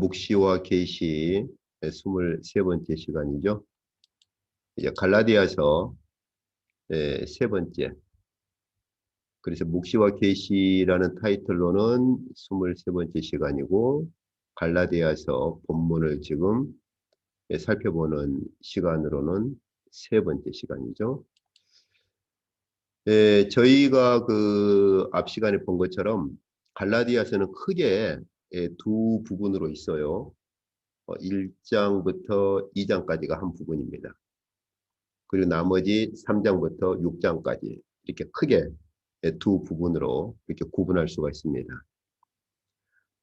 묵시와 계시 23번째 시간이죠. 이제 갈라디아서 세 번째. 그래서 묵시와 계시라는 타이틀로는 23번째 시간이고 갈라디아서 본문을 지금 살펴보는 시간으로는 세 번째 시간이죠. 저희가 그 앞 시간에 본 것처럼 갈라디아서는 크게 두 부분으로 있어요. 1장부터 2장까지가 한 부분입니다. 그리고 나머지 3장부터 6장까지 이렇게 크게 두 부분으로 이렇게 구분할 수가 있습니다.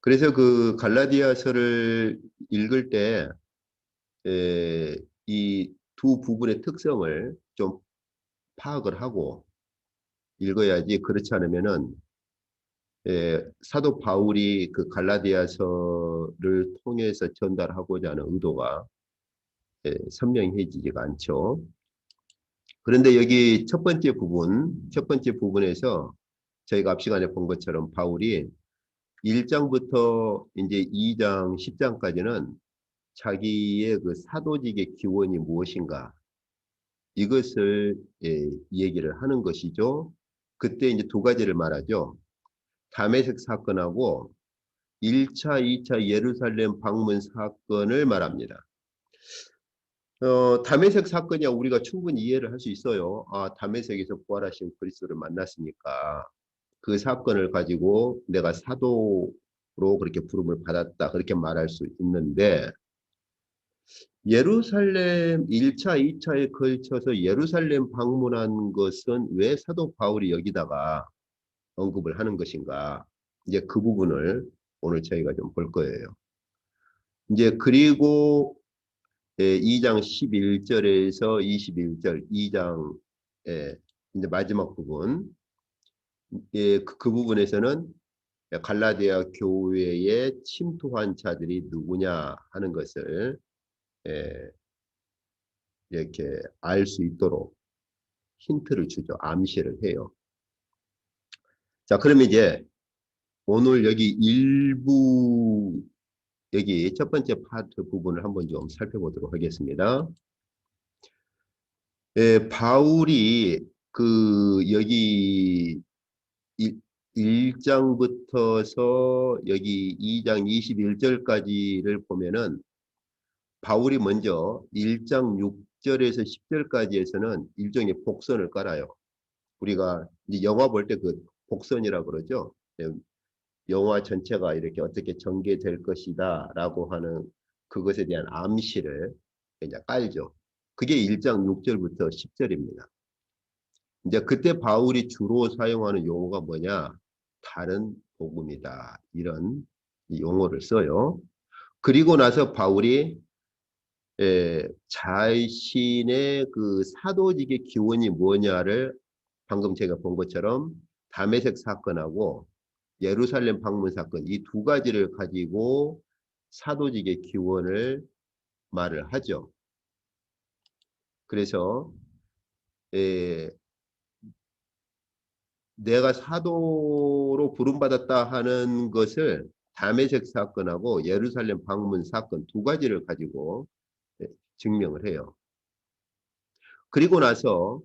그래서 그 갈라디아서를 읽을 때 이 두 부분의 특성을 좀 파악을 하고 읽어야지, 그렇지 않으면은 사도 바울이 그 갈라디아서를 통해서 전달하고자 하는 의도가 선명해지지가 않죠. 그런데 여기 첫 번째 부분에서 저희가 앞 시간에 본 것처럼 바울이 1장부터 이제 2장, 10장까지는 자기의 그 사도직의 기원이 무엇인가, 이것을 얘기를 하는 것이죠. 그때 이제 두 가지를 말하죠. 다메섹 사건하고 1차, 2차 예루살렘 방문 사건을 말합니다. 다메섹 사건이야 우리가 충분히 이해를 할 수 있어요. 다메섹에서 부활하신 그리스도를 만났으니까 그 사건을 가지고 내가 사도로 그렇게 부름을 받았다, 그렇게 말할 수 있는데, 예루살렘 1차, 2차에 걸쳐서 예루살렘 방문한 것은 왜 사도 바울이 여기다가 언급을 하는 것인가? 이제 그 부분을 오늘 저희가 좀 볼 거예요. 이제 그리고 2장 11절에서 21절, 2장 이제 마지막 부분, 그 부분에서는 갈라디아 교회에 침투한 자들이 누구냐 하는 것을 이렇게 알 수 있도록 힌트를 주죠. 암시를 해요. 자, 그러면 이제 오늘 여기 일부, 여기 첫 번째 파트 부분을 한번 좀 살펴보도록 하겠습니다. 바울이 그 여기 1장부터서 여기 2장 21절까지를 보면은 바울이 먼저 1장 6절에서 10절까지에서는 일종의 복선을 깔아요. 우리가 이제 영화 볼 때 그 복선이라고 그러죠. 영화 전체가 이렇게 어떻게 전개될 것이다 라고 하는 그것에 대한 암시를 이제 깔죠. 그게 1장 6절부터 10절입니다. 이제 그때 바울이 주로 사용하는 용어가 뭐냐? 다른 복음이다, 이런 용어를 써요. 그리고 나서 바울이 자신의 그 사도직의 기원이 뭐냐를 방금 제가 본 것처럼 다메섹 사건하고 예루살렘 방문 사건, 이 두 가지를 가지고 사도직의 기원을 말을 하죠. 그래서 내가 사도로 부름받았다 하는 것을 다메섹 사건하고 예루살렘 방문 사건 두 가지를 가지고 증명을 해요. 그리고 나서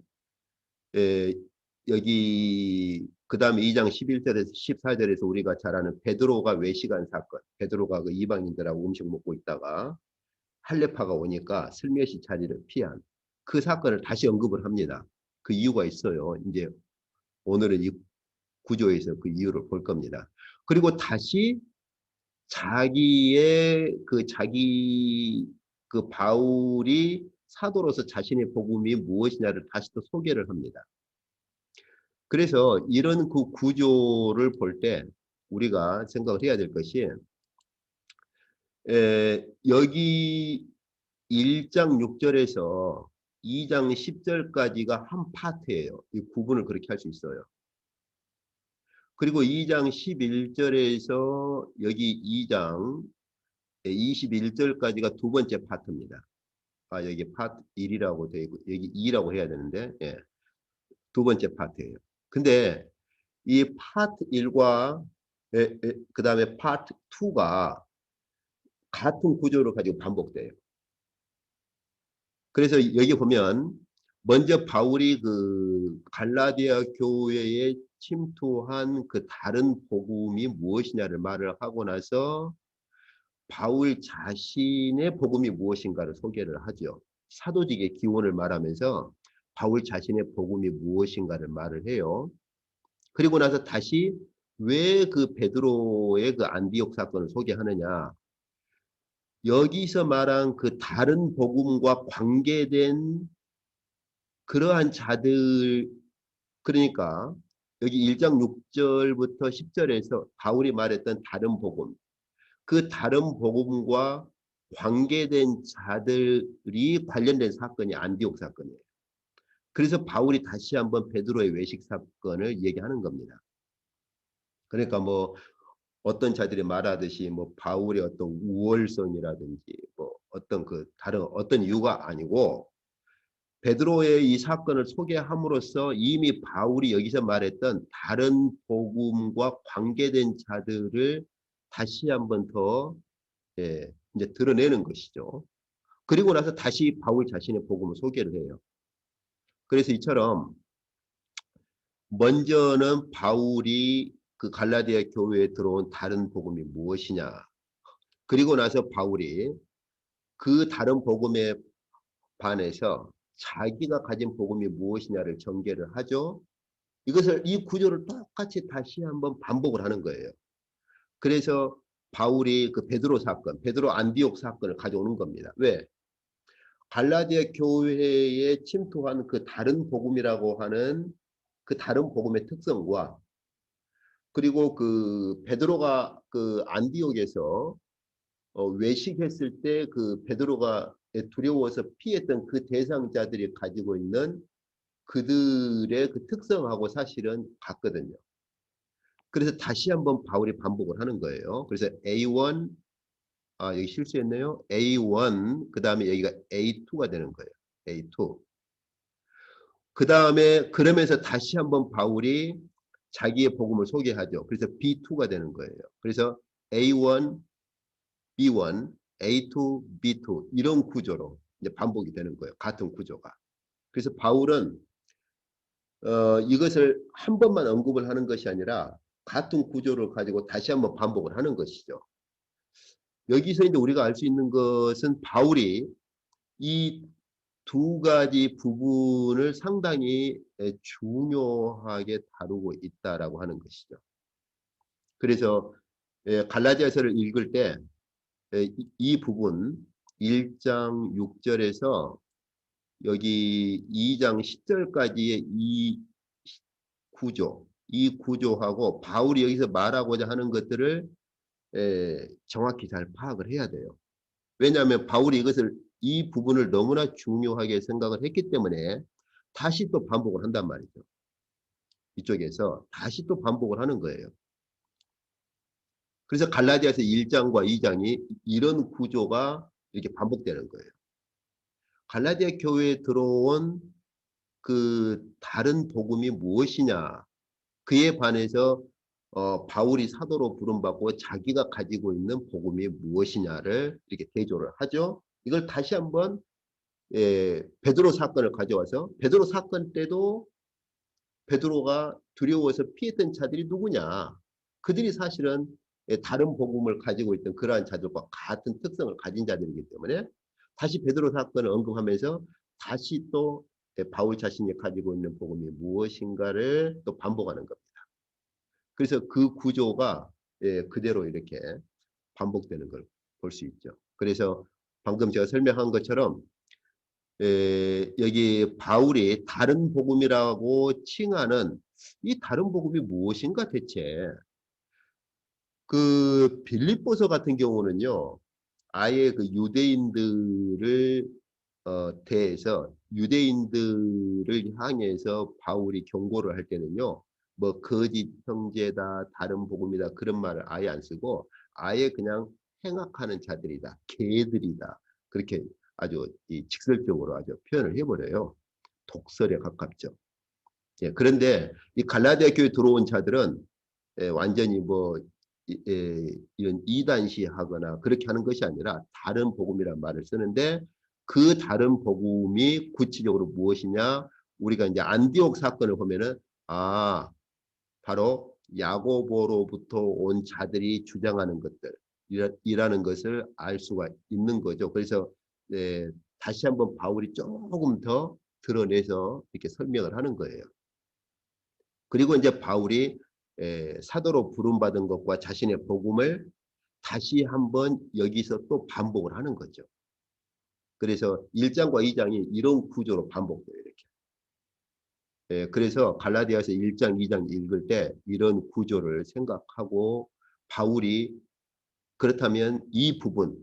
여기 그 다음에 2장 11절에서 14절에서 우리가 잘 아는 베드로가 외식한 사건, 베드로가 그 이방인들하고 음식 먹고 있다가 할례파가 오니까 슬며시 자리를 피한 그 사건을 다시 언급을 합니다. 그 이유가 있어요. 이제 오늘은 이 구조에서 그 이유를 볼 겁니다. 그리고 다시 자기 그 바울이 사도로서 자신의 복음이 무엇이냐를 다시 또 소개를 합니다. 그래서 이런 그 구조를 볼 때 우리가 생각을 해야 될 것이, 여기 1장 6절에서 2장 10절까지가 한 파트예요. 이 구분을 그렇게 할 수 있어요. 그리고 2장 11절에서 여기 2장 21절까지가 두 번째 파트입니다. 여기 파트 1이라고 되어 있고 여기 2라고 해야 되는데, 두 번째 파트예요. 근데 이 파트 1과 그 다음에 파트 2가 같은 구조를 가지고 반복돼요. 그래서 여기 보면 먼저 바울이 그 갈라디아 교회에 침투한 그 다른 복음이 무엇이냐를 말을 하고 나서 바울 자신의 복음이 무엇인가를 소개를 하죠. 사도직의 기원을 말하면서 바울 자신의 복음이 무엇인가를 말을 해요. 그리고 나서 다시 왜 그 베드로의 그 안디옥 사건을 소개하느냐. 여기서 말한 그 다른 복음과 관계된 그러한 자들, 그러니까 여기 1장 6절부터 10절에서 바울이 말했던 다른 복음, 그 다른 복음과 관계된 자들이 관련된 사건이 안디옥 사건이에요. 그래서 바울이 다시 한번 베드로의 외식 사건을 얘기하는 겁니다. 그러니까 뭐 어떤 자들이 말하듯이 뭐 바울의 어떤 우월성이라든지 뭐 어떤 그 다른 어떤 이유가 아니고 베드로의 이 사건을 소개함으로써 이미 바울이 여기서 말했던 다른 복음과 관계된 자들을 다시 한번 더 이제 드러내는 것이죠. 그리고 나서 다시 바울 자신의 복음을 소개를 해요. 그래서 이처럼 먼저는 바울이 그 갈라디아 교회에 들어온 다른 복음이 무엇이냐. 그리고 나서 바울이 그 다른 복음에 반해서 자기가 가진 복음이 무엇이냐를 전개를 하죠. 이것을 이 구조를 똑같이 다시 한번 반복을 하는 거예요. 그래서 바울이 그 베드로 사건, 베드로 안디옥 사건을 가져오는 겁니다. 왜? 갈라디아 교회에 침투한 그 다른 복음이라고 하는 그 다른 복음의 특성과 그리고 그 베드로가 그 안디옥에서 외식했을 때 그 베드로가 두려워서 피했던 그 대상자들이 가지고 있는 그들의 그 특성하고 사실은 같거든요. 그래서 다시 한번 바울이 반복을 하는 거예요. 그래서 A1, 여기 실수했네요. A1, 그 다음에 여기가 A2가 되는 거예요. A2. 그 다음에 그러면서 다시 한번 바울이 자기의 복음을 소개하죠. 그래서 B2가 되는 거예요. 그래서 A1, B1, A2, B2 이런 구조로 이제 반복이 되는 거예요. 같은 구조가. 그래서 바울은 이것을 한 번만 언급을 하는 것이 아니라 같은 구조를 가지고 다시 한번 반복을 하는 것이죠. 여기서 이제 우리가 알 수 있는 것은 바울이 이 두 가지 부분을 상당히 중요하게 다루고 있다라고 하는 것이죠. 그래서 갈라디아서를 읽을 때 이 부분 1장 6절에서 여기 2장 10절까지의 이 구조, 이 구조하고 바울이 여기서 말하고자 하는 것들을 정확히 잘 파악을 해야 돼요. 왜냐하면 바울이 이것을 이 부분을 너무나 중요하게 생각을 했기 때문에 다시 또 반복을 한단 말이죠. 이쪽에서 다시 또 반복을 하는 거예요. 그래서 갈라디아서 1장과 2장이 이런 구조가 이렇게 반복되는 거예요. 갈라디아 교회에 들어온 그 다른 복음이 무엇이냐. 그에 반해서 바울이 사도로 부름받고 자기가 가지고 있는 복음이 무엇이냐를 이렇게 대조를 하죠. 이걸 다시 한번 베드로 사건을 가져와서 베드로 사건 때도 베드로가 두려워서 피했던 자들이 누구냐. 그들이 사실은 다른 복음을 가지고 있던 그러한 자들과 같은 특성을 가진 자들이기 때문에 다시 베드로 사건을 언급하면서 다시 또 바울 자신이 가지고 있는 복음이 무엇인가를 또 반복하는 겁니다. 그래서 그 구조가 그대로 이렇게 반복되는 걸 볼 수 있죠. 그래서 방금 제가 설명한 것처럼 여기 바울이 다른 복음이라고 칭하는 이 다른 복음이 무엇인가 대체. 그 빌립보서 같은 경우는요. 아예 그 유대인들을 대해서 유대인들을 향해서 바울이 경고를 할 때는요. 뭐 거짓 형제다, 다른 복음이다 그런 말을 아예 안 쓰고 아예 그냥 행악하는 자들이다, 개들이다 그렇게 아주 이 직설적으로 아주 표현을 해버려요. 독설에 가깝죠. 예, 그런데 이 갈라디아 교회 들어온 자들은 완전히 뭐 이런 이단시하거나 그렇게 하는 것이 아니라 다른 복음이라는 말을 쓰는데 그 다른 복음이 구체적으로 무엇이냐? 우리가 이제 안디옥 사건을 보면은 바로 야고보로부터 온 자들이 주장하는 것들 이라는 것을 알 수가 있는 거죠. 그래서 다시 한번 바울이 조금 더 드러내서 이렇게 설명을 하는 거예요. 그리고 이제 바울이 사도로 부름받은 것과 자신의 복음을 다시 한번 여기서 또 반복을 하는 거죠. 그래서 1장과 2장이 이런 구조로 반복돼요. 이렇게. 그래서 갈라디아서 1장, 2장 읽을 때 이런 구조를 생각하고 바울이 그렇다면 이 부분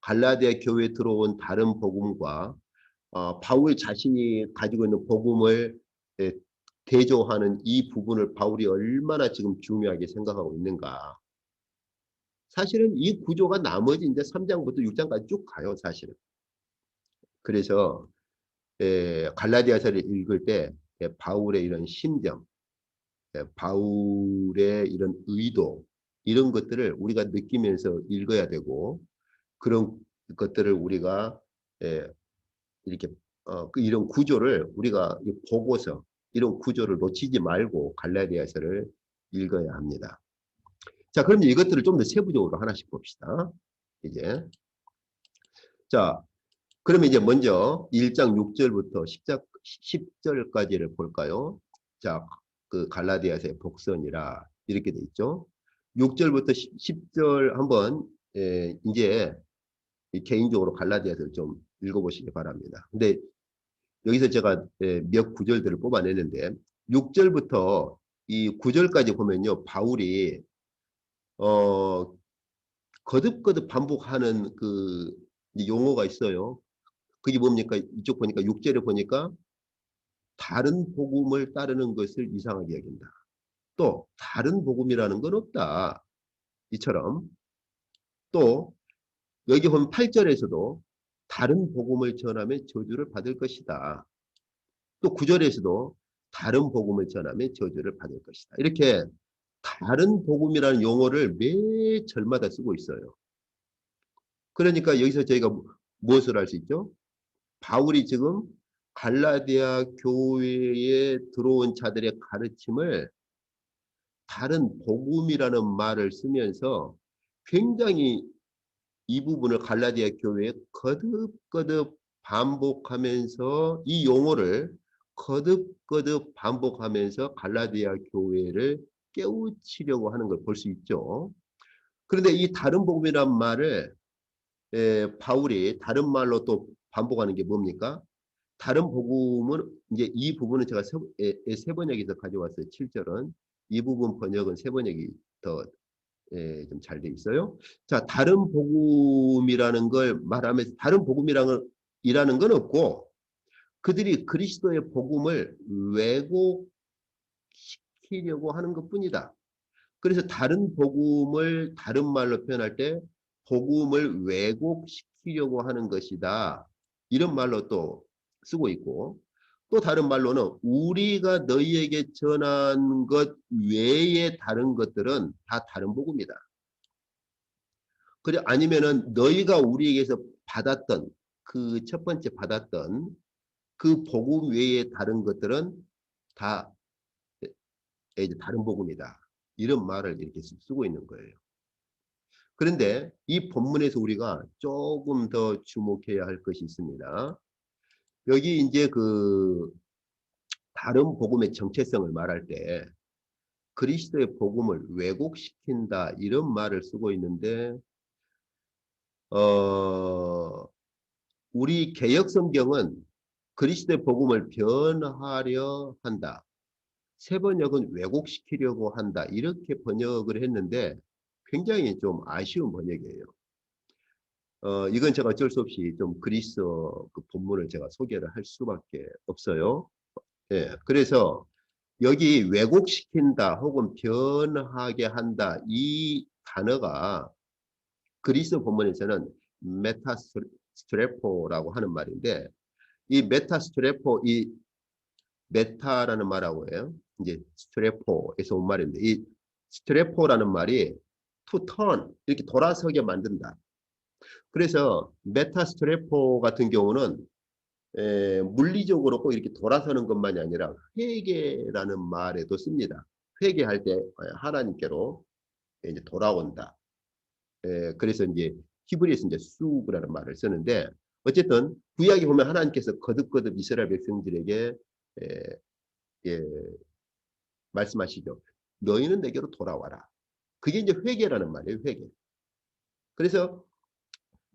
갈라디아 교회에 들어온 다른 복음과 바울 자신이 가지고 있는 복음을 대조하는 이 부분을 바울이 얼마나 지금 중요하게 생각하고 있는가. 사실은 이 구조가 나머지 이제 3장부터 6장까지 쭉 가요, 사실은. 그래서 갈라디아서를 읽을 때 바울의 이런 심정, 바울의 이런 의도 이런 것들을 우리가 느끼면서 읽어야 되고 그런 것들을 우리가 이렇게 이런 구조를 우리가 보고서 이런 구조를 놓치지 말고 갈라디아서를 읽어야 합니다. 자, 그럼 이것들을 좀 더 세부적으로 하나씩 봅시다. 이제 자, 그러면 이제 먼저 1장 6절부터 10절까지를 볼까요? 자, 그 갈라디아서의 복선이라 이렇게 돼 있죠. 6절부터 10절 한번 이제 개인적으로 갈라디아서를 좀 읽어보시기 바랍니다. 근데 여기서 제가 몇 구절들을 뽑아내는데 6절부터 이 9절까지 보면요. 바울이 거듭거듭 반복하는 그 용어가 있어요. 그게 뭡니까? 이쪽 보니까 6절에 보니까 다른 복음을 따르는 것을 이상하게 여긴다. 또 다른 복음이라는 건 없다. 이처럼 또 여기 보면 8절에서도 다른 복음을 전하면 저주를 받을 것이다. 또 9절에서도 다른 복음을 전하면 저주를 받을 것이다. 이렇게 다른 복음이라는 용어를 매 절마다 쓰고 있어요. 그러니까 여기서 저희가 무엇을 할 수 있죠? 바울이 지금 갈라디아 교회에 들어온 자들의 가르침을 다른 복음이라는 말을 쓰면서 굉장히 이 부분을 갈라디아 교회에 거듭거듭 반복하면서 이 용어를 거듭거듭 반복하면서 갈라디아 교회를 깨우치려고 하는 걸 볼 수 있죠. 그런데 이 다른 복음이란 말을 바울이 다른 말로 또 반복하는 게 뭡니까? 다른 복음은 이제 이 부분은 제가 세 번역에서 가져왔어요. 7절은 이 부분 번역은 세 번역이 더 좀 잘 돼 있어요. 자, 다른 복음이라는 걸 말하면서 다른 복음이라는 건 없고 그들이 그리스도의 복음을 왜곡시키려고 하는 것뿐이다. 그래서 다른 복음을 다른 말로 표현할 때 복음을 왜곡시키려고 하는 것이다. 이런 말로 또 쓰고 있고 또 다른 말로는 우리가 너희에게 전한 것 외에 다른 것들은 다 다른 복음이다. 그래 아니면은 너희가 우리에게서 받았던 그 첫 번째 받았던 그 복음 외에 다른 것들은 다 이제 다른 복음이다. 이런 말을 이렇게 쓰고 있는 거예요. 그런데 이 본문에서 우리가 조금 더 주목해야 할 것이 있습니다. 여기 이제 그 다른 복음의 정체성을 말할 때 그리스도의 복음을 왜곡시킨다 이런 말을 쓰고 있는데 우리 개역 성경은 그리스도의 복음을 변하려 한다. 세 번역은 왜곡시키려고 한다. 이렇게 번역을 했는데 굉장히 좀 아쉬운 번역이에요. 이건 제가 어쩔 수 없이 좀 그리스어 그 본문을 제가 소개를 할 수밖에 없어요. 예, 그래서 여기 왜곡시킨다 혹은 변하게 한다 이 단어가 그리스어 본문에서는 메타스트레포라고 하는 말인데 이 메타스트레포 이 메타라는 말하고 해요. 이제 스트레포에서 온 말인데 이 스트레포라는 말이 to turn 이렇게 돌아서게 만든다. 그래서 메타스트레포 같은 경우는 물리적으로 꼭 이렇게 돌아서는 것만이 아니라 회개라는 말에도 씁니다. 회개할 때 하나님께로 이제 돌아온다. 그래서 이제 히브리에서 이제 수브라는 말을 쓰는데 어쨌든 구약에 보면 하나님께서 거듭거듭 이스라엘 백성들에게 에, 예, 말씀하시죠. 너희는 내게로 돌아와라. 그게 이제 회개라는 말이에요. 회개. 그래서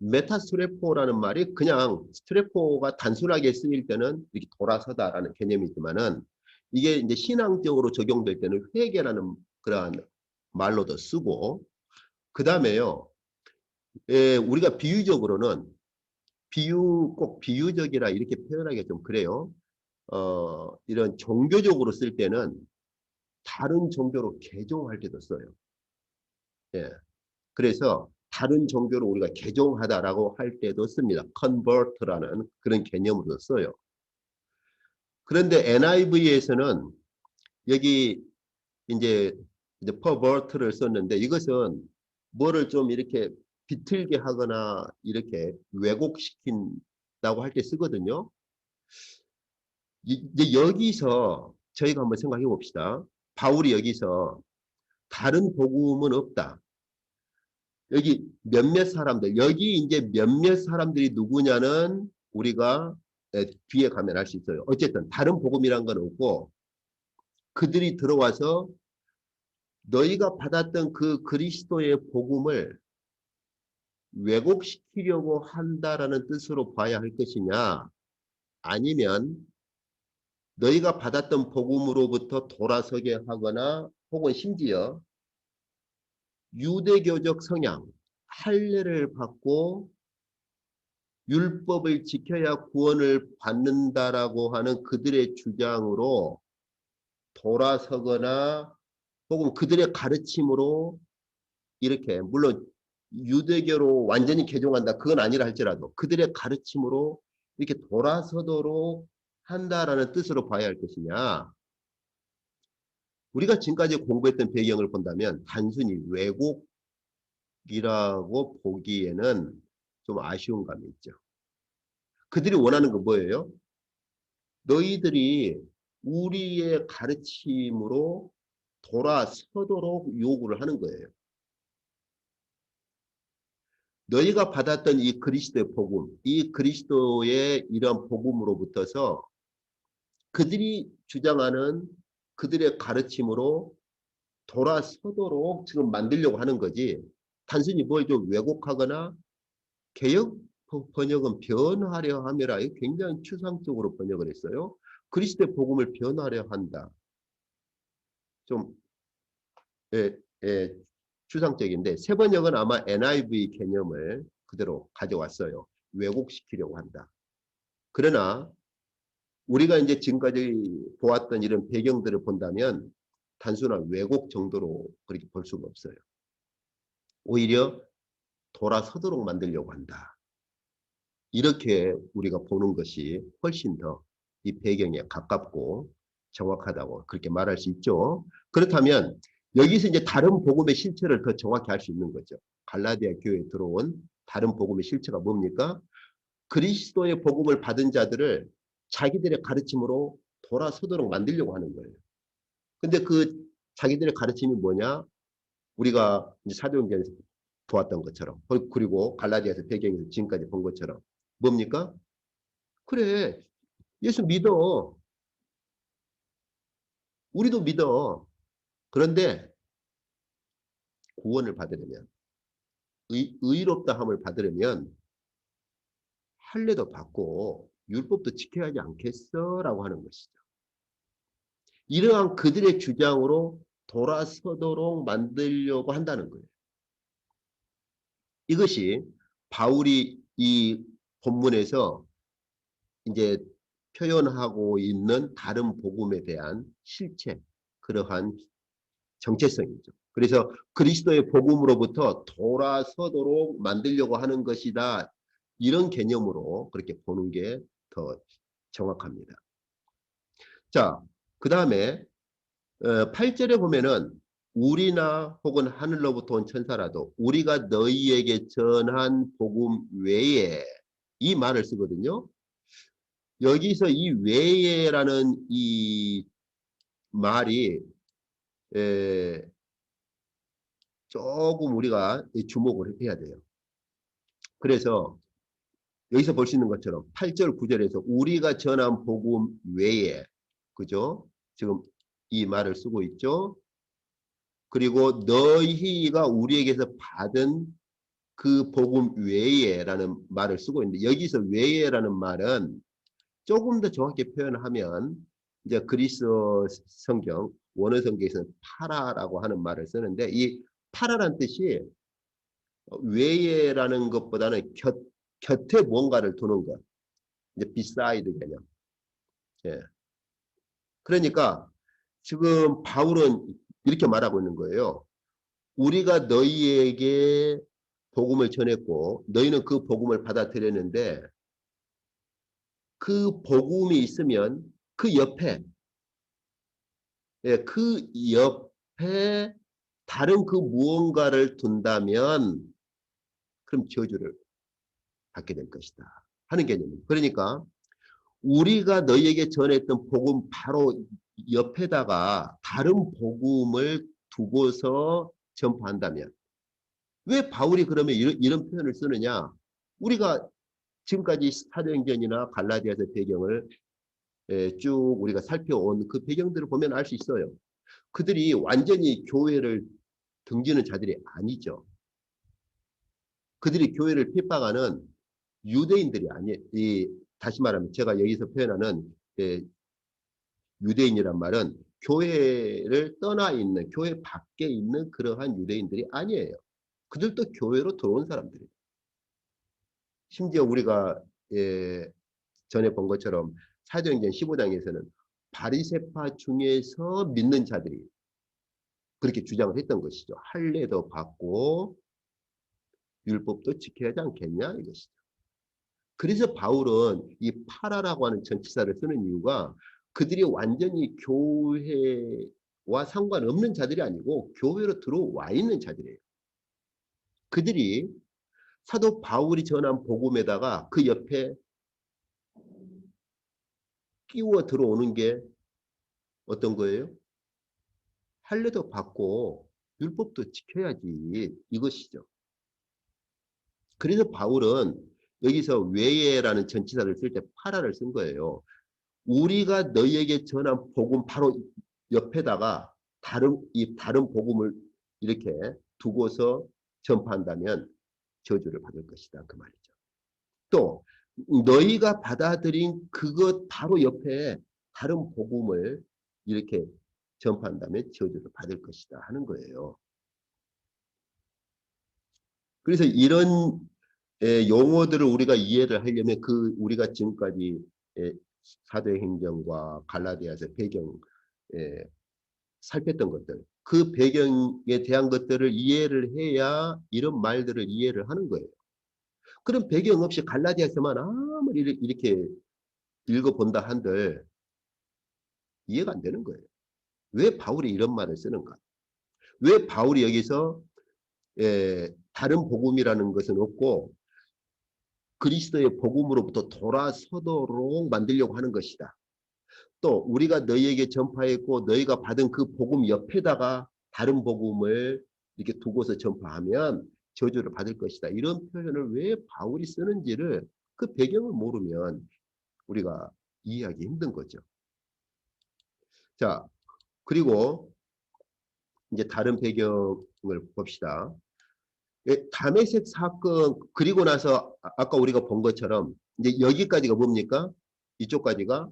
메타스트레포라는 말이 그냥 스트레포가 단순하게 쓰일 때는 이렇게 돌아서다라는 개념이지만은 이게 이제 신앙적으로 적용될 때는 회개라는 그러한 말로도 쓰고 그 다음에요. 우리가 비유적으로는 꼭 비유적이라 이렇게 표현하기가 좀 그래요. 이런 종교적으로 쓸 때는 다른 종교로 개종할 때도 써요. 예. 그래서 다른 종교로 우리가 개종하다라고 할 때도 씁니다. convert라는 그런 개념으로 써요. 그런데 NIV에서는 여기 이제 pervert를 썼는데 이것은 뭐를 좀 이렇게 비틀게 하거나 이렇게 왜곡시킨다고 할 때 쓰거든요. 이제 여기서 저희가 한번 생각해 봅시다. 바울이 여기서 다른 복음은 없다. 여기 몇몇 사람들, 여기 이제 몇몇 사람들이 누구냐는 우리가 뒤에 가면 알 수 있어요. 어쨌든 다른 복음이란 건 없고 그들이 들어와서 너희가 받았던 그 그리스도의 복음을 왜곡시키려고 한다라는 뜻으로 봐야 할 것이냐 아니면 너희가 받았던 복음으로부터 돌아서게 하거나 혹은 심지어 유대교적 성향, 할례를 받고 율법을 지켜야 구원을 받는다라고 하는 그들의 주장으로 돌아서거나 혹은 그들의 가르침으로 이렇게 물론 유대교로 완전히 개종한다 그건 아니라 할지라도 그들의 가르침으로 이렇게 돌아서도록 한다라는 뜻으로 봐야 할 것이냐. 우리가 지금까지 공부했던 배경을 본다면 단순히 왜곡이라고 보기에는 좀 아쉬운 감이 있죠. 그들이 원하는 건 뭐예요? 너희들이 우리의 가르침으로 돌아서도록 요구를 하는 거예요. 너희가 받았던 이 그리스도의 복음, 이 그리스도의 이러한 복음으로부터서 그들이 주장하는 그들의 가르침으로 돌아서도록 지금 만들려고 하는 거지. 단순히 뭘 좀 왜곡하거나 개역 번역은 변화하려 함이라 굉장히 추상적으로 번역을 했어요. 그리스도의 복음을 변화하려 한다. 좀 예, 예, 추상적인데 새 번역은 아마 NIV 개념을 그대로 가져왔어요. 왜곡시키려고 한다. 그러나 우리가 이제 지금까지 보았던 이런 배경들을 본다면 단순한 왜곡 정도로 그렇게 볼 수가 없어요. 오히려 돌아서도록 만들려고 한다. 이렇게 우리가 보는 것이 훨씬 더 이 배경에 가깝고 정확하다고 그렇게 말할 수 있죠. 그렇다면 여기서 이제 다른 복음의 실체를 더 정확히 알 수 있는 거죠. 갈라디아 교회에 들어온 다른 복음의 실체가 뭡니까? 그리스도의 복음을 받은 자들을 자기들의 가르침으로 돌아서도록 만들려고 하는 거예요. 근데 그 자기들의 가르침이 뭐냐? 우리가 이제 사도행전에서 보았던 것처럼 그리고 갈라디아서 배경에서 지금까지 본 것처럼 뭡니까? 그래 예수 믿어. 우리도 믿어. 그런데 구원을 받으려면 의롭다 함을 받으려면 할례도 받고 율법도 지켜야 하지 않겠어? 라고 하는 것이죠. 이러한 그들의 주장으로 돌아서도록 만들려고 한다는 거예요. 이것이 바울이 이 본문에서 이제 표현하고 있는 다른 복음에 대한 실체, 그러한 정체성이죠. 그래서 그리스도의 복음으로부터 돌아서도록 만들려고 하는 것이다. 이런 개념으로 그렇게 보는 게 더 정확합니다. 자, 그 다음에 8절에 보면은 우리나 혹은 하늘로부터 온 천사라도 우리가 너희에게 전한 복음 외에 이 말을 쓰거든요. 여기서 이 외에라는 이 말이 조금 우리가 주목을 해야 돼요. 그래서 여기서 볼 수 있는 것처럼 8절 9절에서 우리가 전한 복음 외에, 그죠? 지금 이 말을 쓰고 있죠. 그리고 너희가 우리에게서 받은 그 복음 외에라는 말을 쓰고 있는데, 여기서 외에라는 말은 조금 더 정확히 표현하면 이제 그리스 성경 원어 성경에서는 파라라고 하는 말을 쓰는데, 이 파라란 뜻이 외에라는 것보다는 곁에 뭔가를 두는 것, 이제 beside 개념. 예. 그러니까 지금 바울은 이렇게 말하고 있는 거예요. 우리가 너희에게 복음을 전했고 너희는 그 복음을 받아들였는데, 그 복음이 있으면 그 옆에, 예, 그 옆에 다른 그 무언가를 둔다면 그럼 저주를 받게 될 것이다 하는 개념입니다. 그러니까 우리가 너희에게 전했던 복음 바로 옆에다가 다른 복음을 두고서 전파한다면, 왜 바울이 그러면 이런 표현을 쓰느냐? 우리가 지금까지 사도행전이나 갈라디아서 배경을 쭉 우리가 살펴온 그 배경들을 보면 알 수 있어요. 그들이 완전히 교회를 등지는 자들이 아니죠. 그들이 교회를 핍박하는 유대인들이 아니에요. 다시 말하면 제가 여기서 표현하는 유대인이란 말은 교회를 떠나 있는, 교회 밖에 있는 그러한 유대인들이 아니에요. 그들도 교회로 들어온 사람들이에요. 심지어 우리가 전에 본 것처럼 사도행전 15장에서는 바리새파 중에서 믿는 자들이 그렇게 주장을 했던 것이죠. 할례도 받고 율법도 지켜야 하지 않겠냐 이것이죠. 그래서 바울은 이 파라라고 하는 전치사를 쓰는 이유가, 그들이 완전히 교회와 상관없는 자들이 아니고 교회로 들어와 있는 자들이에요. 그들이 사도 바울이 전한 복음에다가 그 옆에 끼워 들어오는 게 어떤 거예요? 할례도 받고 율법도 지켜야지 이것이죠. 그래서 바울은 여기서 외에라는 전치사를 쓸 때 파라를 쓴 거예요. 우리가 너희에게 전한 복음 바로 옆에다가 다른 복음을 이렇게 두고서 전파한다면 저주를 받을 것이다 그 말이죠. 또 너희가 받아들인 그것 바로 옆에 다른 복음을 이렇게 전파한다면 저주를 받을 것이다 하는 거예요. 그래서 이런 용어들을 우리가 이해를 하려면 우리가 지금까지 사도행전과 갈라디아서 배경 살폈던 것들, 그 배경에 대한 것들을 이해를 해야 이런 말들을 이해를 하는 거예요. 그런 배경 없이 갈라디아서만 아무리 이렇게 읽어본다 한들 이해가 안 되는 거예요. 왜 바울이 이런 말을 쓰는가? 왜 바울이 여기서 다른 복음이라는 것은 없고 그리스도의 복음으로부터 돌아서도록 만들려고 하는 것이다. 또 우리가 너희에게 전파했고 너희가 받은 그 복음 옆에다가 다른 복음을 이렇게 두고서 전파하면 저주를 받을 것이다. 이런 표현을 왜 바울이 쓰는지를, 그 배경을 모르면 우리가 이해하기 힘든 거죠. 자, 그리고 이제 다른 배경을 봅시다. 다메섹 사건 그리고 나서 아까 우리가 본 것처럼 이제 여기까지가 뭡니까? 이쪽까지가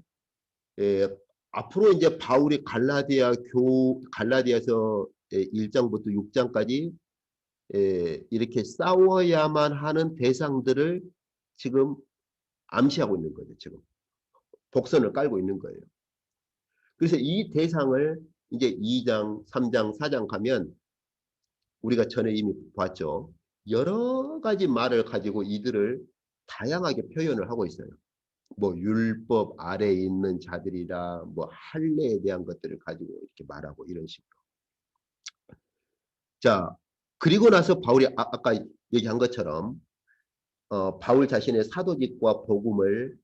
앞으로 이제 바울이 갈라디아서 1장부터 6장까지 이렇게 싸워야만 하는 대상들을 지금 암시하고 있는 거죠. 지금 복선을 깔고 있는 거예요. 그래서 이 대상을 이제 2장, 3장, 4장 가면 우리가 전에 이미 봤죠. 여러 가지 말을 가지고 이들을 다양하게 표현을 하고 있어요. 뭐 율법 아래에 있는 자들이라 뭐 할례에 대한 것들을 가지고 이렇게 말하고 이런 식으로. 자, 그리고 나서 바울이 아까 얘기한 것처럼 바울 자신의 사도직과 복음을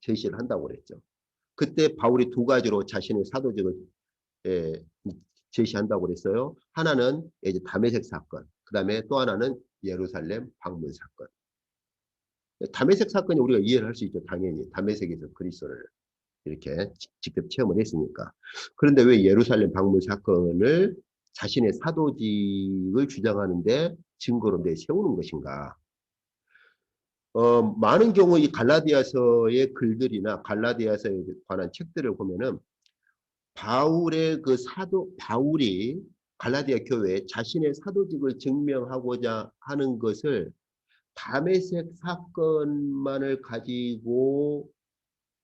제시를 한다고 그랬죠. 그때 바울이 두 가지로 자신의 사도직을 예, 제시한다고 그랬어요. 하나는 이제 다메섹 사건, 그 다음에 또 하나는 예루살렘 방문 사건. 다메섹 사건이 우리가 이해를 할 수 있죠. 당연히 다메섹에서 그리스도를 이렇게 직접 체험을 했으니까. 그런데 왜 예루살렘 방문 사건을 자신의 사도직을 주장하는데 증거로 내세우는 것인가? 많은 경우 이 갈라디아서의 글들이나 갈라디아서에 관한 책들을 보면은 바울의 그 바울이 갈라디아 교회에 자신의 사도직을 증명하고자 하는 것을 다메섹 사건만을 가지고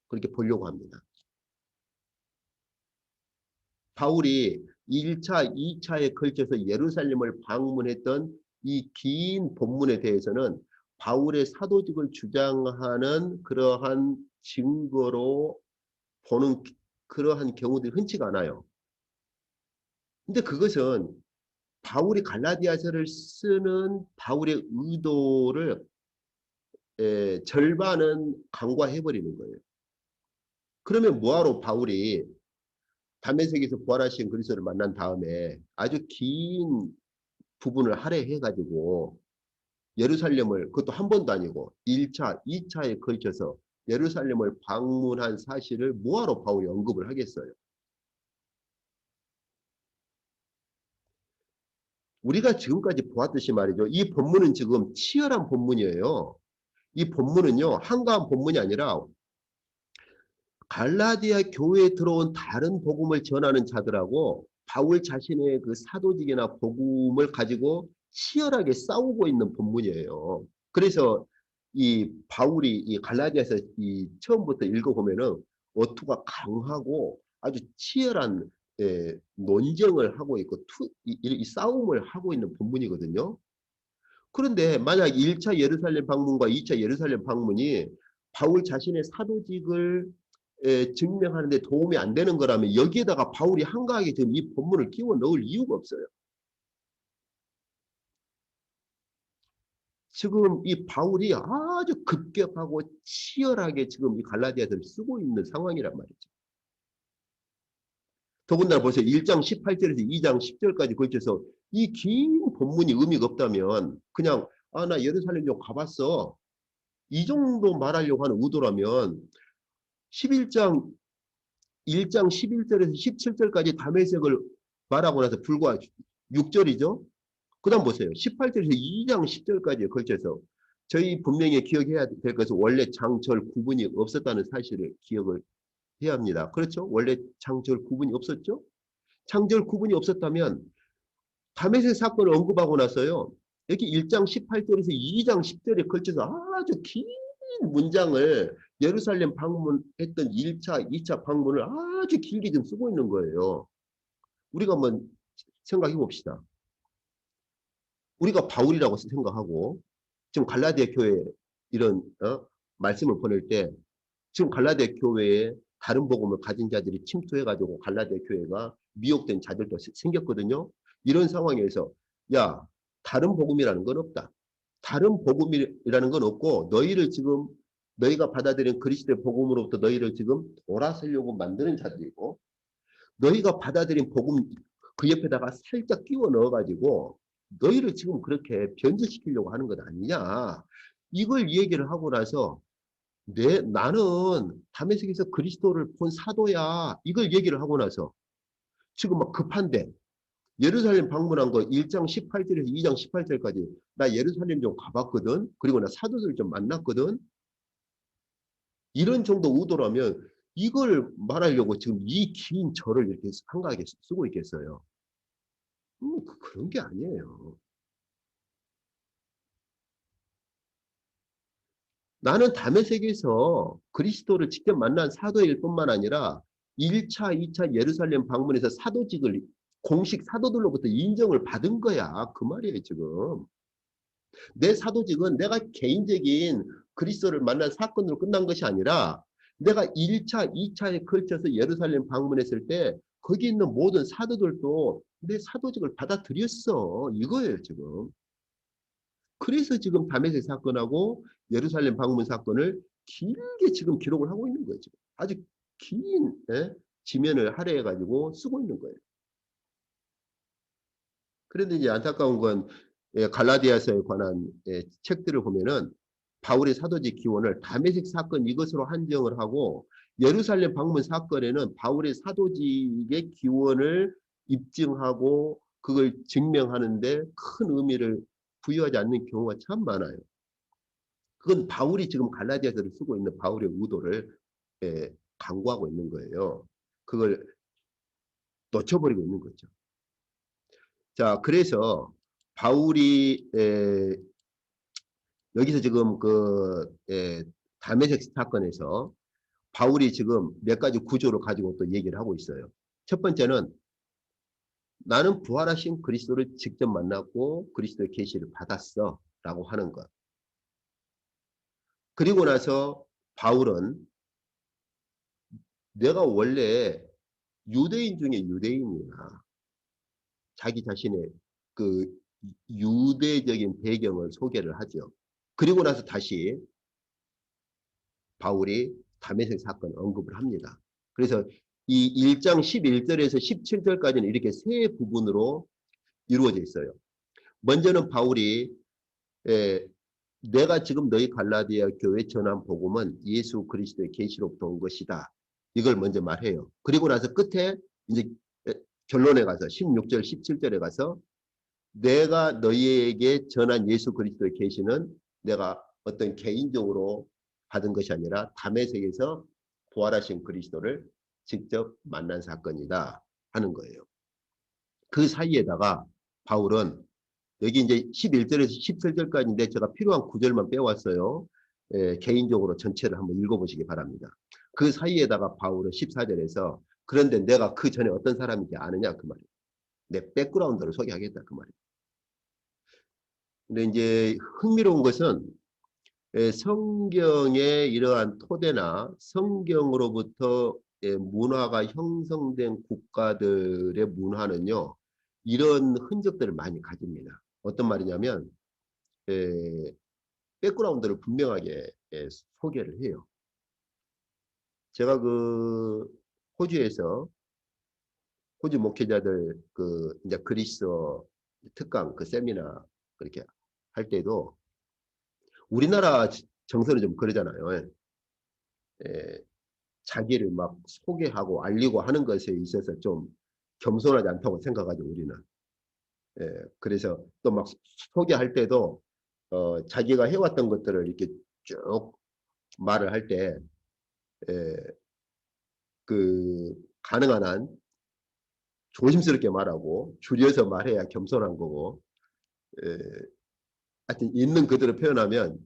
그렇게 보려고 합니다. 바울이 1차, 2차에 걸쳐서 예루살렘을 방문했던 이 긴 본문에 대해서는 바울의 사도직을 주장하는 그러한 증거로 보는 그러한 경우들이 흔치가 않아요. 근데 그것은 바울이 갈라디아서를 쓰는 바울의 의도를 절반은 간과해버리는 거예요. 그러면 뭐하러 바울이 다메섹에서 부활하신 그리스도를 만난 다음에 아주 긴 부분을 할애해가지고 예루살렘을 그것도 한 번도 아니고 1차, 2차에 걸쳐서 예루살렘을 방문한 사실을 뭐하러 바울이 언급을 하겠어요. 우리가 지금까지 보았듯이 말이죠. 이 본문은 지금 치열한 본문이에요. 이 본문은요. 한가한 본문이 아니라 갈라디아 교회에 들어온 다른 복음을 전하는 자들하고 바울 자신의 그 사도직이나 복음을 가지고 치열하게 싸우고 있는 본문이에요. 그래서 이 바울이 이 갈라디아서 이 처음부터 읽어보면은 어투가 강하고 아주 치열한 논쟁을 하고 있고 이 싸움을 하고 있는 본문이거든요. 그런데 만약 1차 예루살렘 방문과 2차 예루살렘 방문이 바울 자신의 사도직을 증명하는 데 도움이 안 되는 거라면 여기에다가 바울이 한가하게 지금 이 본문을 끼워 넣을 이유가 없어요. 지금 이 바울이 아주 급격하고 치열하게 지금 이 갈라디아서를 쓰고 있는 상황이란 말이죠. 더군다나 보세요. 1장 18절에서 2장 10절까지 걸쳐서 이 긴 본문이 의미가 없다면 그냥 나 예루살렘 좀 가봤어. 이 정도 말하려고 하는 의도라면 11장 1장 11절에서 17절까지 다메섹을 말하고 나서 불과 6절이죠. 그 다음 보세요. 18절에서 2장 10절까지 걸쳐서 저희 분명히 기억해야 될 것은 원래 장절 구분이 없었다는 사실을 기억을 해야 합니다. 그렇죠? 원래 장절 구분이 없었죠? 장절 구분이 없었다면 다메섹 사건을 언급하고 나서요. 여기 1장 18절에서 2장 10절에 걸쳐서 아주 긴 문장을 예루살렘 방문했던 1차, 2차 방문을 아주 길게 좀 쓰고 있는 거예요. 우리가 한번 생각해 봅시다. 우리가 바울이라고 생각하고 지금 갈라디아 교회에 이런 말씀을 보낼 때 지금 갈라디아 교회에 다른 복음을 가진 자들이 침투해가지고 갈라디아 교회가 미혹된 자들도 생겼거든요. 이런 상황에서 야, 다른 복음이라는 건 없다. 다른 복음이라는 건 없고 너희를 지금 너희가 받아들인 그리스도의 복음으로부터 너희를 지금 돌아서려고 만드는 자들이고 너희가 받아들인 복음 그 옆에다가 살짝 끼워 넣어가지고 너희를 지금 그렇게 변질시키려고 하는 것 아니냐. 이걸 얘기를 하고 나서 나는 다메섹에서 그리스도를 본 사도야. 이걸 얘기를 하고 나서 지금 막 급한데 예루살렘 방문한 거 1장 18절에서 2장 18절까지 나 예루살렘 좀 가봤거든. 그리고 나 사도들 좀 만났거든. 이런 정도 의도라면 이걸 말하려고 지금 이 긴 절을 이렇게 한가하게 쓰고 있겠어요. 그런 게 아니에요. 나는 다메섹에서 그리스도를 직접 만난 사도일 뿐만 아니라 1차, 2차 예루살렘 방문해서 사도직을 공식 사도들로부터 인정을 받은 거야. 그 말이에요, 지금. 내 사도직은 내가 개인적인 그리스도를 만난 사건으로 끝난 것이 아니라 내가 1차, 2차에 걸쳐서 예루살렘 방문했을 때 거기 있는 모든 사도들도 내 사도직을 받아들였어. 이거예요, 지금. 그래서 지금 다메섹 사건하고 예루살렘 방문 사건을 길게 지금 기록을 하고 있는 거예요. 지금. 아주 긴 지면을 할애해가지고 쓰고 있는 거예요. 그런데 이제 안타까운 건 갈라디아서에 관한 책들을 보면은 바울의 사도직 기원을 다메섹 사건 이것으로 한정을 하고 예루살렘 방문 사건에는 바울의 사도직의 기원을 입증하고 그걸 증명하는데 큰 의미를 부여하지 않는 경우가 참 많아요. 그건 바울이 지금 갈라디아서를 쓰고 있는 바울의 의도를 강구하고 있는 거예요. 그걸 놓쳐버리고 있는 거죠. 자, 그래서 바울이 여기서 지금 다메섹 사건에서 바울이 지금 몇 가지 구조를 가지고 또 얘기를 하고 있어요. 첫 번째는 나는 부활하신 그리스도를 직접 만났고 그리스도의 계시를 받았어 라고 하는 것. 그리고 나서 바울은 내가 원래 유대인 중에 유대인이야. 자기 자신의 그 유대적인 배경을 소개를 하죠. 그리고 나서 다시 바울이 다메섹 사건 언급을 합니다. 그래서 이 1장 11절에서 17절까지는 이렇게 세 부분으로 이루어져 있어요. 먼저는 바울이 내가 지금 너희 갈라디아 교회 전한 복음은 예수 그리스도의 계시로부터 온 것이다. 이걸 먼저 말해요. 그리고 나서 끝에 이제 결론에 가서 16절, 17절에 가서 내가 너희에게 전한 예수 그리스도의 계시는 내가 어떤 개인적으로 받은 것이 아니라 다메섹에서 부활하신 그리스도를 직접 만난 사건이다 하는 거예요. 그 사이에다가 바울은 여기 이제 11절에서 17절까지인데 제가 필요한 구절만 빼왔어요. 개인적으로 전체를 한번 읽어보시기 바랍니다. 그 사이에다가 바울은 14절에서 그런데 내가 그 전에 어떤 사람인지 아느냐 그 말이에요. 내 백그라운드를 소개하겠다 그 말이에요. 근데 이제 흥미로운 것은 성경의 이러한 토대나 성경으로부터 문화가 형성된 국가들의 문화는요, 이런 흔적들을 많이 가집니다. 어떤 말이냐면, 백그라운드를 분명하게 소개를 해요. 제가 그 호주에서 호주 목회자들 그 이제 그리스어 특강 그 세미나 그렇게 할 때도 우리나라 정서는 좀 그러잖아요. 에, 자기를 막 소개하고 알리고 하는 것에 있어서 좀 겸손하지 않다고 생각하죠, 우리는. 그래서 또 막 소개할 때도 자기가 해왔던 것들을 이렇게 쭉 말을 할 때, 그, 가능한 한 조심스럽게 말하고 줄여서 말해야 겸손한 거고, 에, 하여튼 있는 그대로 표현하면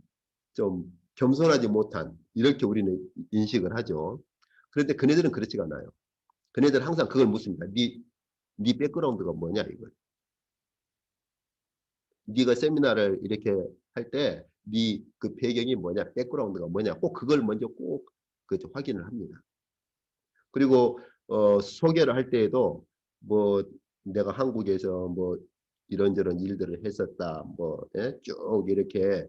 좀 겸손하지 못한, 이렇게 우리는 인식을 하죠. 그런데 그네들은 그렇지가 않아요. 그네들은 항상 그걸 묻습니다. 네 백그라운드가 뭐냐, 이걸. 네가 세미나를 이렇게 할 때 네 그 배경이 뭐냐, 백그라운드가 뭐냐, 꼭 그걸 먼저 꼭 확인을 합니다. 그리고 소개를 할 때에도 뭐 내가 한국에서 뭐 이런저런 일들을 했었다, 뭐 쭉 이렇게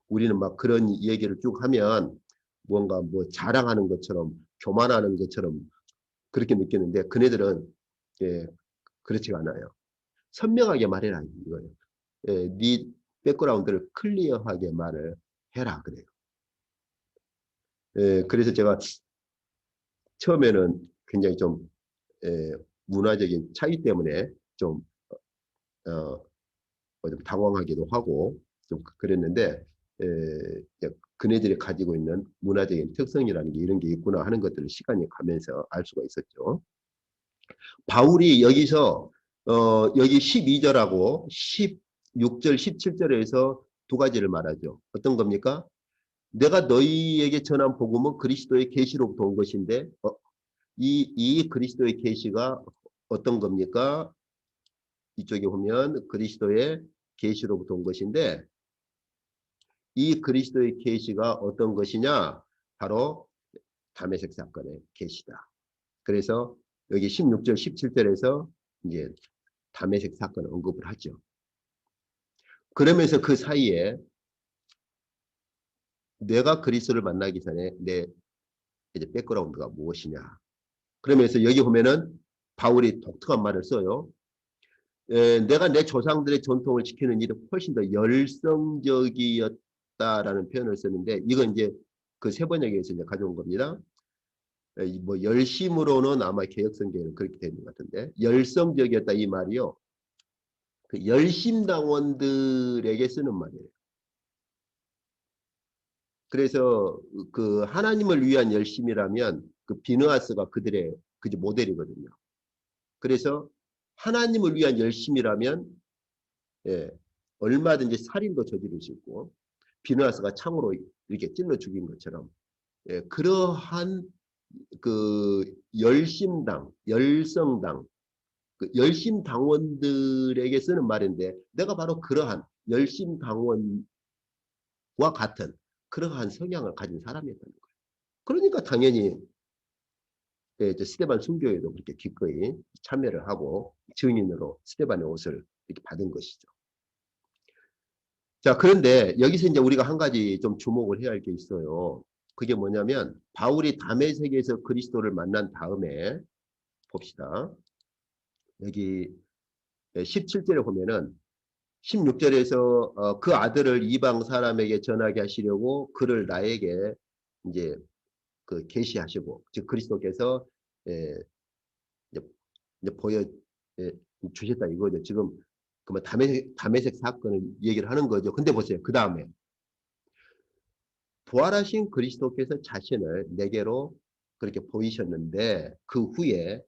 우리는 막 그런 얘기를 쭉 하면 뭔가 뭐 자랑하는 것처럼 교만하는 것처럼 그렇게 느끼는데 그네들은 그렇지가 않아요. 선명하게 말해라 이거예요. 네 백그라운드를 클리어하게 말을 해라 그래요. 그래서 제가 처음에는 굉장히 좀 문화적인 차이 때문에 좀 어, 좀 당황하기도 하고 좀 그랬는데 그네들이 가지고 있는 문화적인 특성이라는 게 이런 게 있구나 하는 것들을 시간이 가면서 알 수가 있었죠. 바울이 여기서 여기 12절하고 16절, 17절에서 두 가지를 말하죠. 어떤 겁니까? 내가 너희에게 전한 복음은 그리스도의 계시로부터 온 것인데 이 그리스도의 계시가 어떤 겁니까? 이쪽에 보면 그리스도의 계시로부터 온 것인데 이 그리스도의 계시가 어떤 것이냐? 바로 다메섹 사건의 계시다. 그래서 여기 16절, 17절에서 이제 다메섹 사건을 언급을 하죠. 그러면서 그 사이에 내가 그리스도를 만나기 전에 내 이제 백그라운드가 무엇이냐. 그러면서 여기 보면은 바울이 독특한 말을 써요. 내가 내 조상들의 전통을 지키는 일이 훨씬 더 열성적이었다라는 표현을 쓰는데 이건 이제 그 세번역에서 이제 가져온 겁니다. 뭐 열심으로는 아마 개혁성경에는 그렇게 되는 것 같은데 열성적이었다 이 말이요. 그 열심당원들에게 쓰는 말이에요. 그래서 그 하나님을 위한 열심이라면 그 비느하스가 그들의 그 모델이거든요. 그래서 하나님을 위한 열심이라면 예, 얼마든지 살인도 저지를 수 있고 비느하스가 창으로 이렇게 찔러 죽인 것처럼 예, 그러한 그 열심당, 열성당, 그 열심 당원들에게 쓰는 말인데 내가 바로 그러한 열심 당원과 같은 그러한 성향을 가진 사람이었다는 거예요. 그러니까 당연히 예, 이제 스데반 순교에도 그렇게 기꺼이 참여를 하고 증인으로 스데반의 옷을 이렇게 받은 것이죠. 자, 그런데 여기서 이제 우리가 한 가지 좀 주목을 해야 할 게 있어요. 그게 뭐냐면 바울이 다메섹에서 그리스도를 만난 다음에 봅시다. 여기 17절에 보면은 16절에서 그 아들을 이방 사람에게 전하게 하시려고 그를 나에게 이제 그 계시하시고 즉 그리스도께서 예, 이제 보여 예, 주셨다 이거죠. 지금 그러면 다메섹 사건을 얘기를 하는 거죠. 근데 보세요. 그 다음에 부활하신 그리스도께서 자신을 내게로 그렇게 보이셨는데 그 후에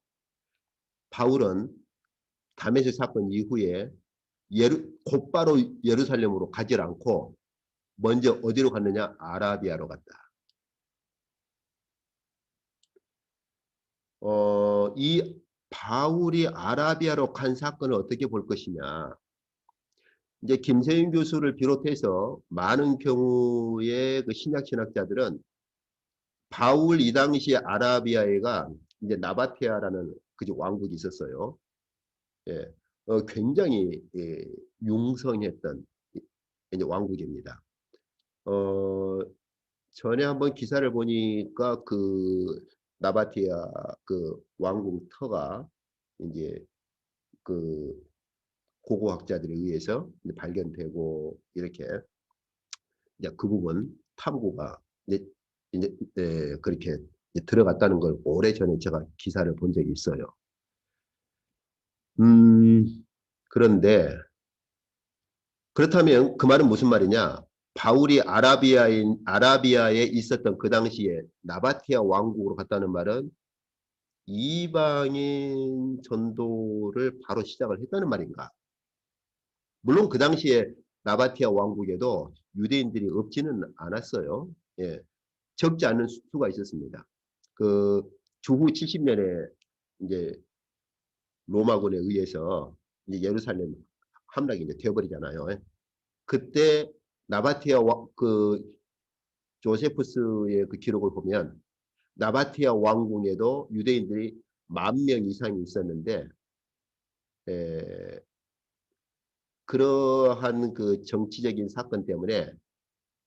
바울은 다메섹 사건 이후에 곧바로 예루살렘으로 가지 않고 먼저 어디로 갔느냐? 아라비아로 갔다. 이 바울이 아라비아로 간 사건을 어떻게 볼 것이냐? 이제 김세윤 교수를 비롯해서 많은 경우의 그 신약 신학자들은 바울 이 당시에 아라비아에가 이제 나바테아라는 그 왕국이 있었어요. 예, 굉장히 예, 융성했던 이제 왕국입니다. 어, 전에 한번 기사를 보니까 그 나바티아 그 왕궁 터가 이제 그 고고학자들에 의해서 이제 발견되고 이렇게 이제 그 부분 탐구가 이제 그렇게 이제 들어갔다는 걸 오래전에 제가 기사를 본 적이 있어요. 음, 그런데 그렇다면 그 말은 무슨 말이냐? 바울이 아라비아에 있었던 그 당시에 나바티아 왕국으로 갔다는 말은 이방인 전도를 바로 시작을 했다는 말인가? 물론 그 당시에 나바티아 왕국에도 유대인들이 없지는 않았어요. 예, 적지 않은 수가 있었습니다. 그 주후 70년에 이제 로마군에 의해서 이제 예루살렘 함락이 이제 되어버리잖아요. 그때 나바티아 그 조세푸스의 그 기록을 보면 나바티아 왕궁에도 유대인들이 10,000명 이상이 있었는데 에, 그러한 그 정치적인 사건 때문에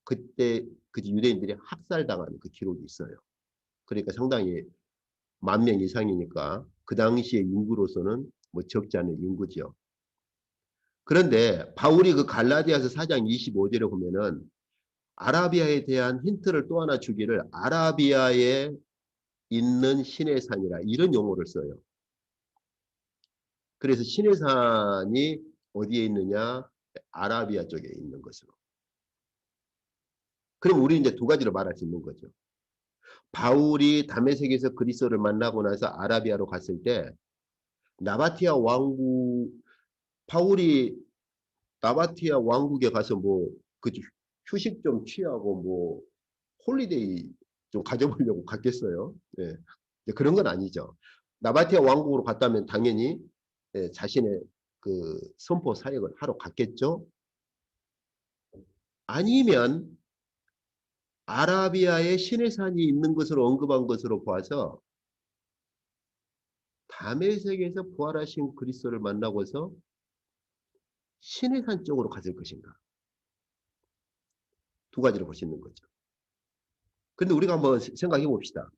그때 그 유대인들이 학살당한 그 기록이 있어요. 그러니까 상당히 10,000명 이상이니까 그 당시의 인구로서는 뭐 적지 않은 인구죠. 그런데 바울이 그 갈라디아서 4장 25절에 보면은 아라비아에 대한 힌트를 또 하나 주기를 아라비아에 있는 신의 산이라 이런 용어를 써요. 그래서 신의 산이 어디에 있느냐? 아라비아 쪽에 있는 것으로. 그럼 우리 이제 두 가지로 말할 수 있는 거죠. 바울이 다메섹에서 그리스도를 만나고 나서 아라비아로 갔을 때 나바티아 왕국 바울이 나바티아 왕국에 가서 그 휴식 좀 취하고 홀리데이 좀 가져보려고 갔겠어요. 예. 그런 건 아니죠. 나바티아 왕국으로 갔다면 당연히 예, 자신의 그 선포 사역을 하러 갔겠죠. 아니면 아라비아에 신의 산이 있는 것으로 언급한 것으로 봐서 다메섹에서 부활하신 그리스도를 만나고서 시내산 쪽으로 갔을 것인가? 두 가지를 볼 수 있는 거죠. 그런데 우리가 한번 생각해 봅시다.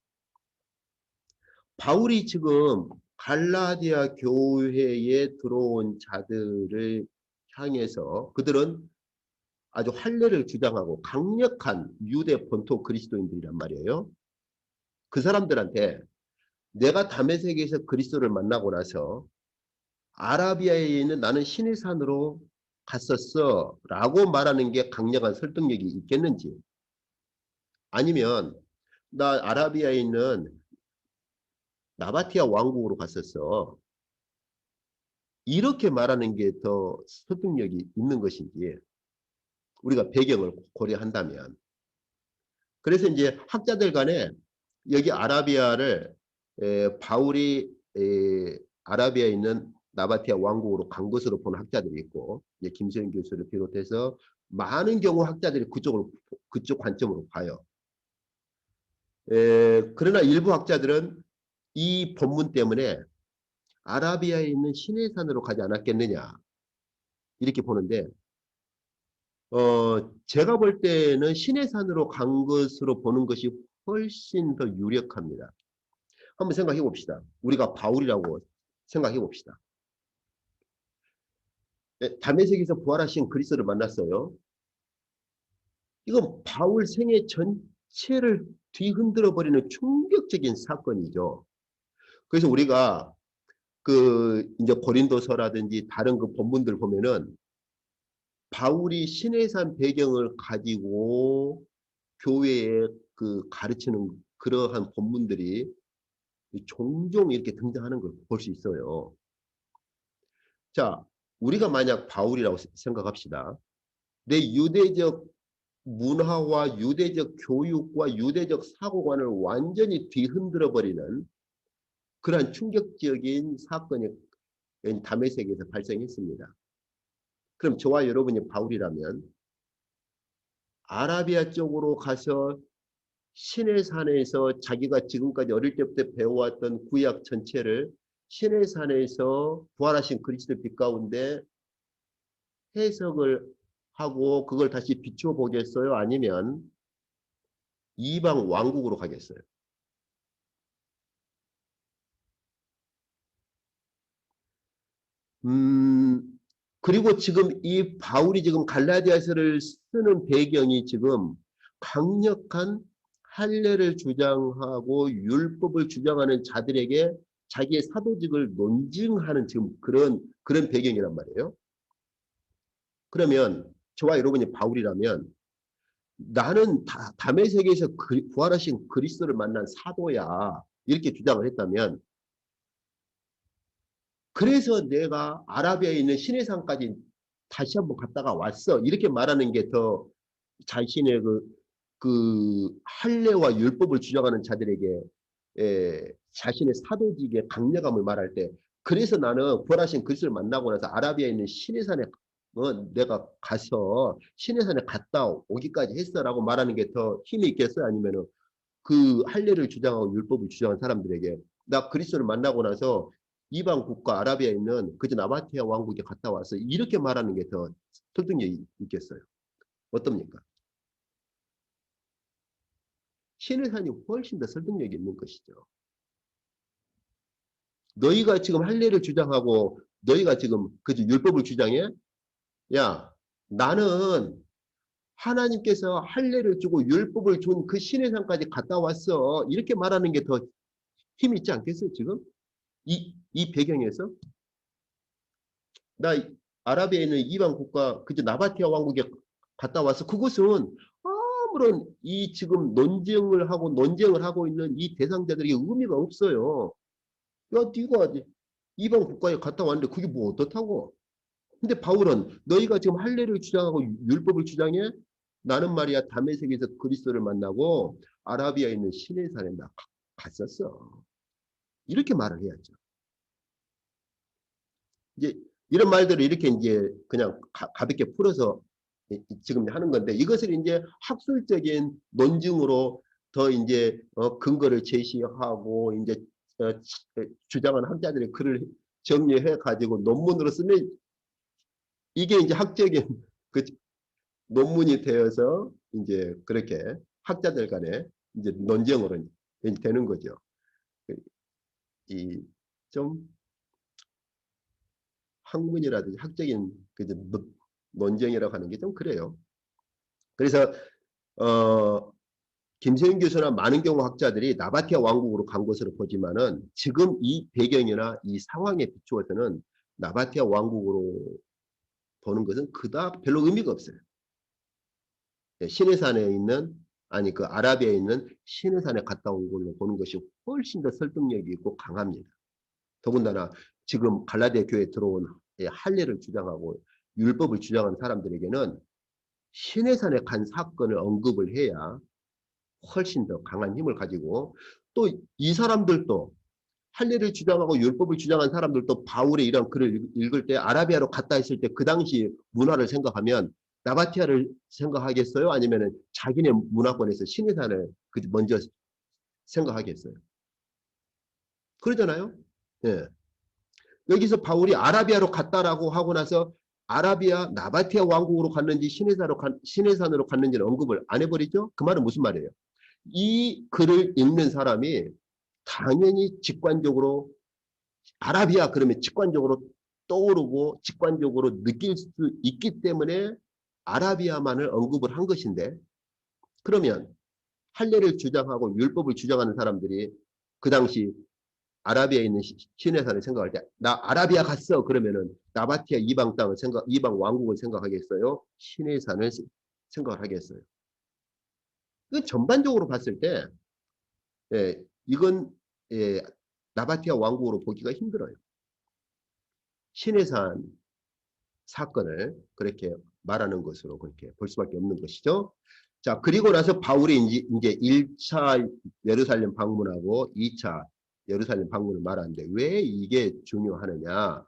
바울이 지금 갈라디아 교회에 들어온 자들을 향해서 그들은 아주 할례를 주장하고 강력한 유대 본토 그리스도인들이란 말이에요. 그 사람들한테 내가 다메섹에서 그리스도를 만나고 나서 아라비아에 있는 나는 신의 산으로 갔었어 라고 말하는 게 강력한 설득력이 있겠는지, 아니면 나 아라비아에 있는 나바티아 왕국으로 갔었어 이렇게 말하는 게 더 설득력이 있는 것인지 우리가 배경을 고려한다면. 그래서 이제 학자들 간에 여기 아라비아를 바울이 아라비아에 있는 나바티아 왕국으로 간 것으로 보는 학자들이 있고, 이제 김소영 교수를 비롯해서 많은 경우 학자들이 그쪽 관점으로 봐요. 그러나 일부 학자들은 이 본문 때문에 아라비아에 있는 시내산으로 가지 않았겠느냐 이렇게 보는데, 제가 볼 때는 시내산으로 간 것으로 보는 것이 훨씬 더 유력합니다. 한번 생각해 봅시다. 우리가 바울이라고 생각해 봅시다. 다메섹에서 부활하신 그리스도를 만났어요. 이건 바울 생애 전체를 뒤흔들어 버리는 충격적인 사건이죠. 그래서 우리가 그 이제 고린도서라든지 다른 그 본문들 보면은 바울이 시내산 배경을 가지고 교회에 그 가르치는 그러한 본문들이 종종 이렇게 등장하는 걸 볼 수 있어요. 자, 우리가 만약 바울이라고 생각합시다. 내 유대적 문화와 유대적 교육과 유대적 사고관을 완전히 뒤흔들어 버리는 그러한 충격적인 사건이 다메섹에서 발생했습니다. 그럼 저와 여러분이 바울이라면 아라비아 쪽으로 가서 시내산에서 자기가 지금까지 어릴 때부터 배워왔던 구약 전체를 시내산에서 부활하신 그리스도 빛 가운데 해석을 하고 그걸 다시 비추어 보겠어요? 아니면 이방 왕국으로 가겠어요? 음, 그리고 지금 이 바울이 지금 갈라디아서를 쓰는 배경이 지금 강력한 할례를 주장하고 율법을 주장하는 자들에게 자기의 사도직을 논증하는 지금 그런 배경이란 말이에요. 그러면 저와 여러분이 바울이라면 나는 담의 세계에서 부활하신 그리스도를 만난 사도야 이렇게 주장을 했다면, 그래서 내가 아라비아에 있는 시내산까지 다시 한번 갔다가 왔어 이렇게 말하는 게 더 자신의 그 할례와 율법을 주장하는 자들에게 자신의 사도직의 강력함을 말할 때, 그래서 나는 부활하신 그리스도를 만나고 나서 아라비아에 있는 시내산에 내가 가서 시내산에 갔다 오기까지 했어라고 말하는 게 더 힘이 있겠어요? 아니면은 그 할례를 주장하고 율법을 주장한 사람들에게 나 그리스도를 만나고 나서 이방 국가 아라비아에 있는 그저 나바티아 왕국에 갔다 와서 이렇게 말하는 게 더 설득력이 있겠어요? 어떻습니까? 시내산이 훨씬 더 설득력이 있는 것이죠. 너희가 지금 할례를 주장하고 너희가 지금 그 율법을 주장해? 야, 나는 하나님께서 할례를 주고 율법을 준 그 시내산까지 갔다 왔어. 이렇게 말하는 게 더 힘이 있지 않겠어요, 지금? 이 배경에서? 나 아라비아에 있는 이방 국가, 그저 나바티아 왕국에 갔다 와서 그것은 아무런 이 지금 논쟁을 하고 있는 이 대상자들에게 의미가 없어요. 야, 네가 이방 국가에 갔다 왔는데 그게 뭐 어떻다고? 근데 바울은 너희가 지금 할례를 주장하고 율법을 주장해? 나는 말이야 다메섹에서 그리스도를 만나고 아라비아에 있는 시내산에 나 갔었어. 이렇게 말을 해야죠. 이제 이런 말들을 이렇게 이제 그냥 가볍게 풀어서 지금 하는 건데, 이것을 이제 학술적인 논증으로 더 이제 근거를 제시하고 이제 주장한 학자들의 글을 정리해 가지고 논문으로 쓰면 이게 이제 학적인 그 논문이 되어서 이제 그렇게 학자들 간에 이제 논쟁으로 되는 거죠. 이 좀 학문이라든지 학적인 그 논쟁이라고 하는 게 좀 그래요. 그래서 김세윤 교수나 많은 경우 학자들이 나바티아 왕국으로 간 것으로 보지만은 지금 이 배경이나 이 상황에 비추어서는 나바티아 왕국으로 보는 것은 그닥 별로 의미가 없어요. 시내산에 있는 아니 그 아라비아에 있는 시내산에 갔다 온 걸로 보는 것이 훨씬 더 설득력이 있고 강합니다. 더군다나 지금 갈라디아 교회에 들어온 할례를 주장하고 율법을 주장하는 사람들에게는 시내산에 간 사건을 언급을 해야 훨씬 더 강한 힘을 가지고 또 이 사람들도 할례를 주장하고 율법을 주장한 사람들도 바울의 이런 글을 읽을 때 아라비아로 갔다 했을 때 그 당시 문화를 생각하면 나바티아를 생각하겠어요? 아니면 자기네 문화권에서 시내산을 먼저 생각하겠어요? 그러잖아요. 예. 여기서 바울이 아라비아로 갔다라고 하고 나서 아라비아 나바티아 왕국으로 갔는지 시내산으로 갔는지는 언급을 안 해버리죠? 그 말은 무슨 말이에요? 이 글을 읽는 사람이 당연히 직관적으로 아라비아 그러면 직관적으로 떠오르고 직관적으로 느낄 수 있기 때문에 아라비아만을 언급을 한 것인데 그러면 할례를 주장하고 율법을 주장하는 사람들이 그 당시 아라비아에 있는 시내산을 생각할 때 나 아라비아 갔어 그러면은 나바티아 이방 땅을 이방 왕국을 생각하겠어요? 시내산을 생각을 하겠어요? 그 전반적으로 봤을 때 이건 나바티아 왕국으로 보기가 힘들어요. 시내산 사건을 그렇게 말하는 것으로 그렇게 볼 수밖에 없는 것이죠. 자, 그리고 나서 바울이 이제 1차 예루살렘 방문하고 2차 예루살렘 방문을 말하는데 왜 이게 중요하느냐?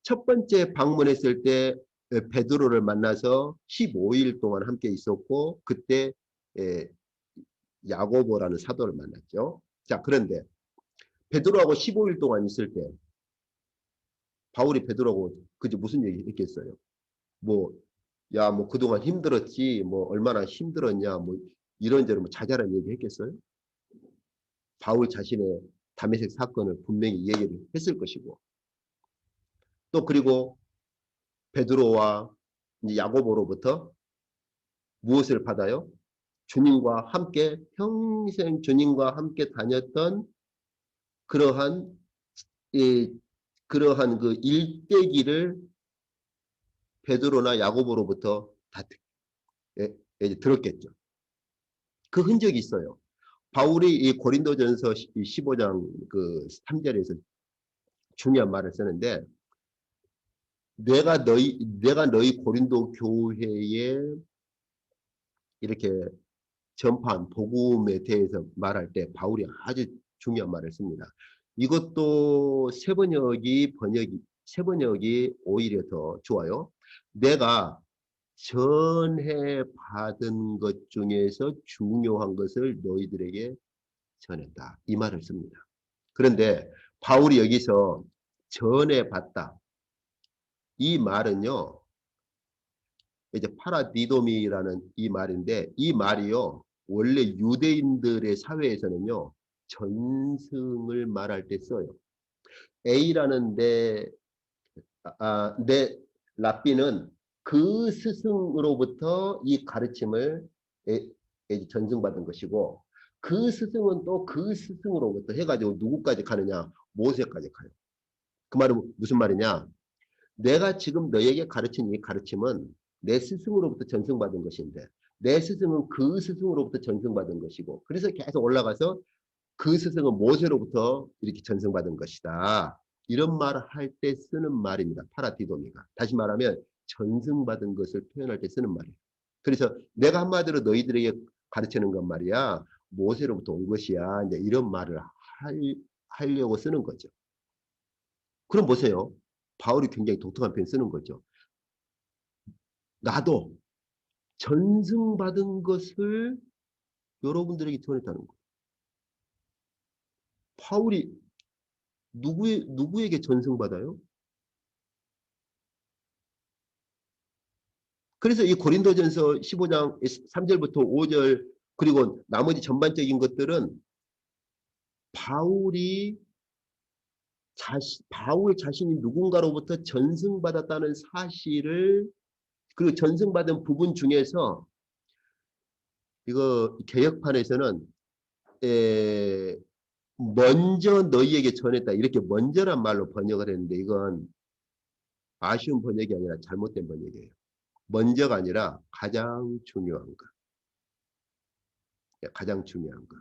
첫 번째 방문했을 때 베드로를 만나서 15일 동안 함께 있었고 그때 야고보라는 사도를 만났죠. 자, 그런데 베드로하고 15일 동안 있을 때 바울이 베드로하고 그저 무슨 얘기 했겠어요? 뭐, 야, 뭐 그동안 힘들었지, 뭐 얼마나 힘들었냐, 뭐 이런저런 뭐 자잘한 얘기 했겠어요? 바울 자신의 다메섹 사건을 분명히 얘기를 했을 것이고 또 그리고 베드로와 야고보로부터 무엇을 받아요? 주님과 함께 평생 주님과 함께 다녔던 그러한 이 그러한 그 일대기를 베드로나 야고보로부터 다 들었겠죠. 그 흔적이 있어요. 바울이 이 고린도전서 15장 그 3절에서 중요한 말을 쓰는데 내가 너희 고린도 교회에 이렇게 전파한 복음에 대해서 말할 때 바울이 아주 중요한 말을 씁니다. 이것도 세 번역이 오히려 더 좋아요. 내가 전해 받은 것 중에서 중요한 것을 너희들에게 전했다. 이 말을 씁니다. 그런데 바울이 여기서 전해 받다. 이 말은요. 이제 파라디도미라는 이 말인데 이 말이요. 원래 유대인들의 사회에서는요. 전승을 말할 때 써요. A라는 내 랍비는 그 스승으로부터 이 가르침을 전승받은 것이고 그 스승은 또 그 스승으로부터 해가지고 누구까지 가느냐? 모세까지 가요. 그 말은 무슨 말이냐? 내가 지금 너에게 가르친 이 가르침은 내 스승으로부터 전승받은 것인데 내 스승은 그 스승으로부터 전승받은 것이고 그래서 계속 올라가서 그 스승은 모세로부터 이렇게 전승받은 것이다. 이런 말을 할 때 쓰는 말입니다. 파라디도미가. 다시 말하면 전승받은 것을 표현할 때 쓰는 말이에요. 그래서 내가 한마디로 너희들에게 가르치는 건 말이야. 모세로부터 온 것이야. 이제 이런 말을 하려고 쓰는 거죠. 그럼 보세요. 바울이 굉장히 독특한 표현 쓰는 거죠. 나도 전승받은 것을 여러분들에게 전했다는 거예요. 바울이 누구에게 전승받아요? 그래서 이 고린도전서 15장 3절부터 5절 그리고 나머지 전반적인 것들은 바울이 바울 자신이 누군가로부터 전승받았다는 사실을 그리고 전승받은 부분 중에서 이거 개혁판에서는 에, 먼저 너희에게 전했다 이렇게 먼저란 말로 번역을 했는데 이건 아쉬운 번역이 아니라 잘못된 번역이에요. 먼저가 아니라 가장 중요한 것. 가장 중요한 것.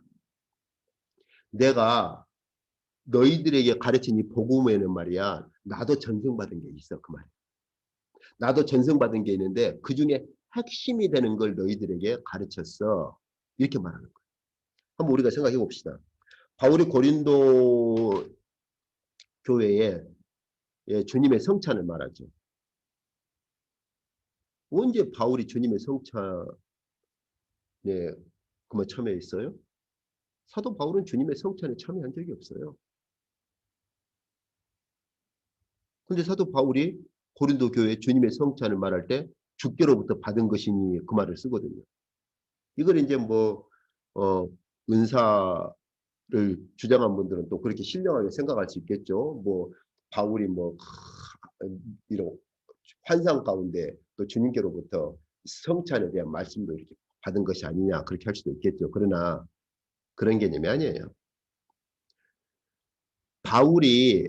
내가 너희들에게 가르친 이 복음에는 말이야 나도 전승받은 게 있어 그 말. 나도 전승받은 게 있는데 그 중에 핵심이 되는 걸 너희들에게 가르쳤어. 이렇게 말하는 거예요. 한번 우리가 생각해 봅시다. 바울이 고린도 교회에 주님의 성찬을 말하죠. 언제 바울이 주님의 성찬에 그만 참여했어요? 사도 바울은 주님의 성찬에 참여한 적이 없어요. 근데 사도 바울이 고린도 교회 주님의 성찬을 말할 때 주께로부터 받은 것이니 그 말을 쓰거든요. 이걸 이제 뭐 은사를 주장한 분들은 또 그렇게 신령하게 생각할 수 있겠죠. 뭐 바울이 뭐 이런 환상 가운데 또 주님께로부터 성찬에 대한 말씀도 이렇게 받은 것이 아니냐 그렇게 할 수도 있겠죠. 그러나 그런 개념이 아니에요. 바울이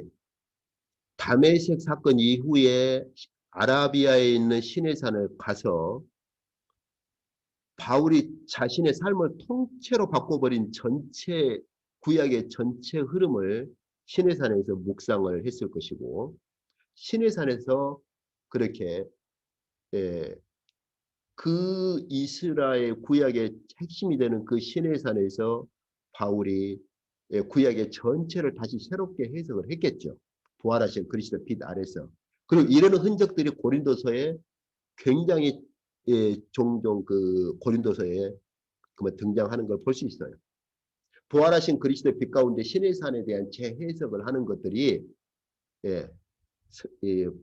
다메섹 사건 이후에 아라비아에 있는 시내산을 가서 바울이 자신의 삶을 통째로 바꿔버린 전체 구약의 전체 흐름을 시내산에서 묵상을 했을 것이고 시내산에서 그렇게 예, 그 이스라엘 구약의 핵심이 되는 그 시내산에서 바울이 구약의 전체를 다시 새롭게 해석을 했겠죠. 부활하신 그리스도 빛 아래서. 그리고 이런 흔적들이 고린도서에 굉장히 종종 그 고린도서에 등장하는 걸 볼 수 있어요. 부활하신 그리스도의 빛 가운데 신의 산에 대한 재해석을 하는 것들이 예,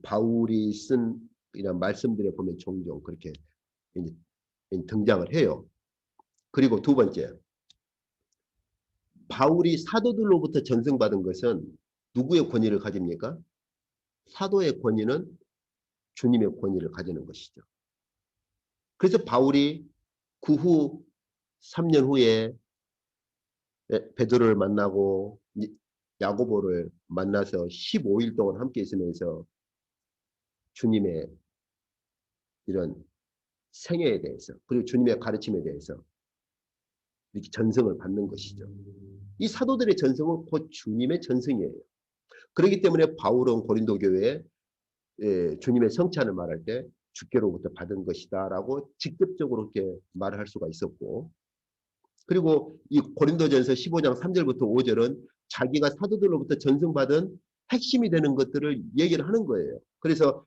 바울이 쓴 이런 말씀들에 보면 종종 그렇게 등장을 해요. 그리고 두 번째, 바울이 사도들로부터 전승받은 것은 누구의 권위를 가집니까? 사도의 권위는 주님의 권위를 가지는 것이죠. 그래서 바울이 그 후 3년 후에 베드로를 만나고 야고보를 만나서 15일 동안 함께 있으면서 주님의 이런 생애에 대해서 그리고 주님의 가르침에 대해서 이렇게 전승을 받는 것이죠. 이 사도들의 전승은 곧 주님의 전승이에요. 그렇기 때문에 바울은 고린도 교회에 주님의 성찬을 말할 때 주께로부터 받은 것이다라고 직접적으로 이렇게 말을 할 수가 있었고 그리고 이 고린도전서 15장 3절부터 5절은 자기가 사도들로부터 전승받은 핵심이 되는 것들을 얘기를 하는 거예요. 그래서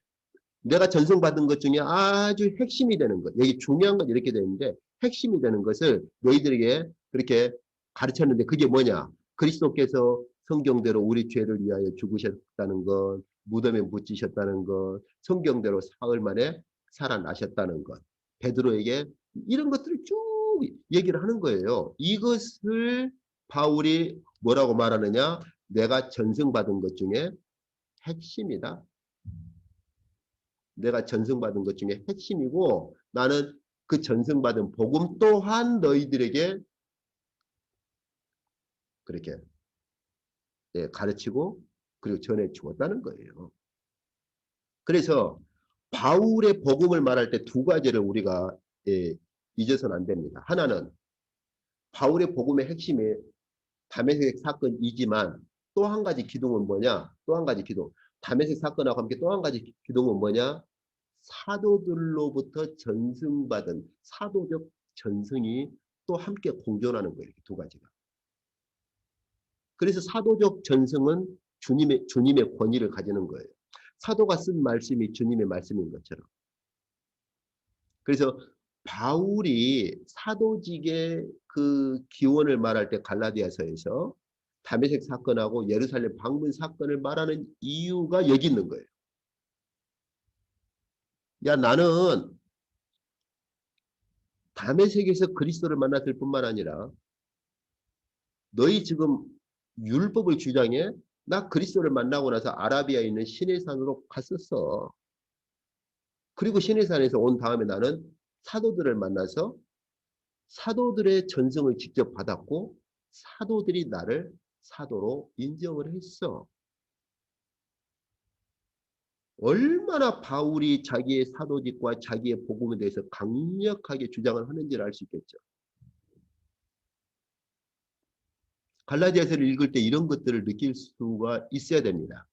내가 전승받은 것 중에 아주 핵심이 되는 것, 여기 중요한 건 이렇게 되는데 핵심이 되는 것을 너희들에게 그렇게 가르쳤는데 그게 뭐냐? 그리스도께서 성경대로 우리 죄를 위하여 죽으셨다는 것, 무덤에 묻히셨다는 것, 성경대로 사흘 만에 살아나셨다는 것, 베드로에게 이런 것들을 쭉 얘기를 하는 거예요. 이것을 바울이 뭐라고 말하느냐? 내가 전승받은 것 중에 핵심이다. 내가 전승받은 것 중에 핵심이고 나는 그 전승받은 복음 또한 너희들에게 그렇게 가르치고 그리고 전해 주었다는 거예요. 그래서 바울의 복음을 말할 때 두 가지를 우리가 잊어서는 안 됩니다. 하나는 바울의 복음의 핵심이 다메섹 사건이지만 또 한 가지 기둥은 뭐냐? 또 한 가지 기둥. 다메섹 사건하고 함께 또 한 가지 기둥은 뭐냐? 사도들로부터 전승받은 사도적 전승이 또 함께 공존하는 거예요. 이렇게 두 가지가. 그래서 사도적 전승은 주님의 권위를 가지는 거예요. 사도가 쓴 말씀이 주님의 말씀인 것처럼. 그래서 바울이 사도직의 그 기원을 말할 때 갈라디아서에서 다메섹 사건하고 예루살렘 방문 사건을 말하는 이유가 여기 있는 거예요. 야, 나는 다메섹에서 그리스도를 만났을 뿐만 아니라 너희 지금 율법을 주장해? 나 그리스도를 만나고 나서 아라비아에 있는 시내산으로 갔었어. 그리고 시내산에서 온 다음에 나는 사도들을 만나서 사도들의 전승을 직접 받았고 사도들이 나를 사도로 인정을 했어. 얼마나 바울이 자기의 사도직과 자기의 복음에 대해서 강력하게 주장을 하는지를 알 수 있겠죠. 갈라디아서를 읽을 때 이런 것들을 느낄 수가 있어야 됩니다.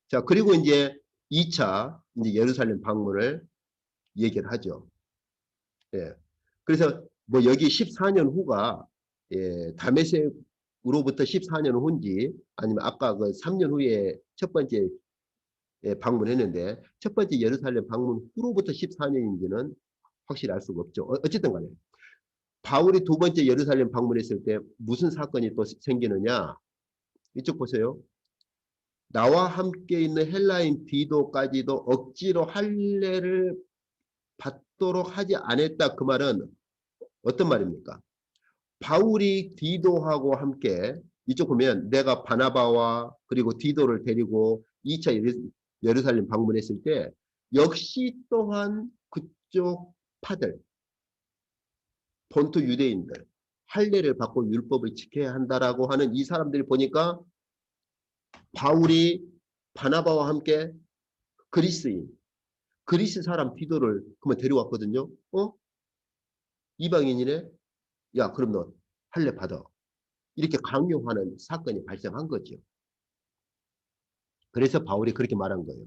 자, 그리고 이제 2차 이제 예루살렘 방문을 얘기를 하죠. 예. 그래서 뭐 여기 14년 후가 다메섹으로부터 14년 후인지 아니면 아까 그 3년 후에 첫 번째 방문했는데 첫 번째 예루살렘 방문 후로부터 14년인지는 확실히 알 수가 없죠. 어쨌든 간에 바울이 두 번째 예루살렘 방문했을 때 무슨 사건이 또 생기느냐? 이쪽 보세요. 나와 함께 있는 헬라인 디도까지도 억지로 할례를 받도록 하지 않았다. 그 말은 어떤 말입니까? 바울이 디도하고 함께 이쪽 보면 내가 바나바와 그리고 디도를 데리고 2차 예루살렘 방문했을 때 역시 또한 그쪽 파들 본토 유대인들 할례를 받고 율법을 지켜야 한다라고 하는 이 사람들이 보니까 바울이 바나바와 함께 그리스인 그리스 사람 디도를 그만 데려왔거든요. 이방인이네. 야, 그럼 너 할례 받아. 이렇게 강요하는 사건이 발생한 거죠. 그래서 바울이 그렇게 말한 거예요.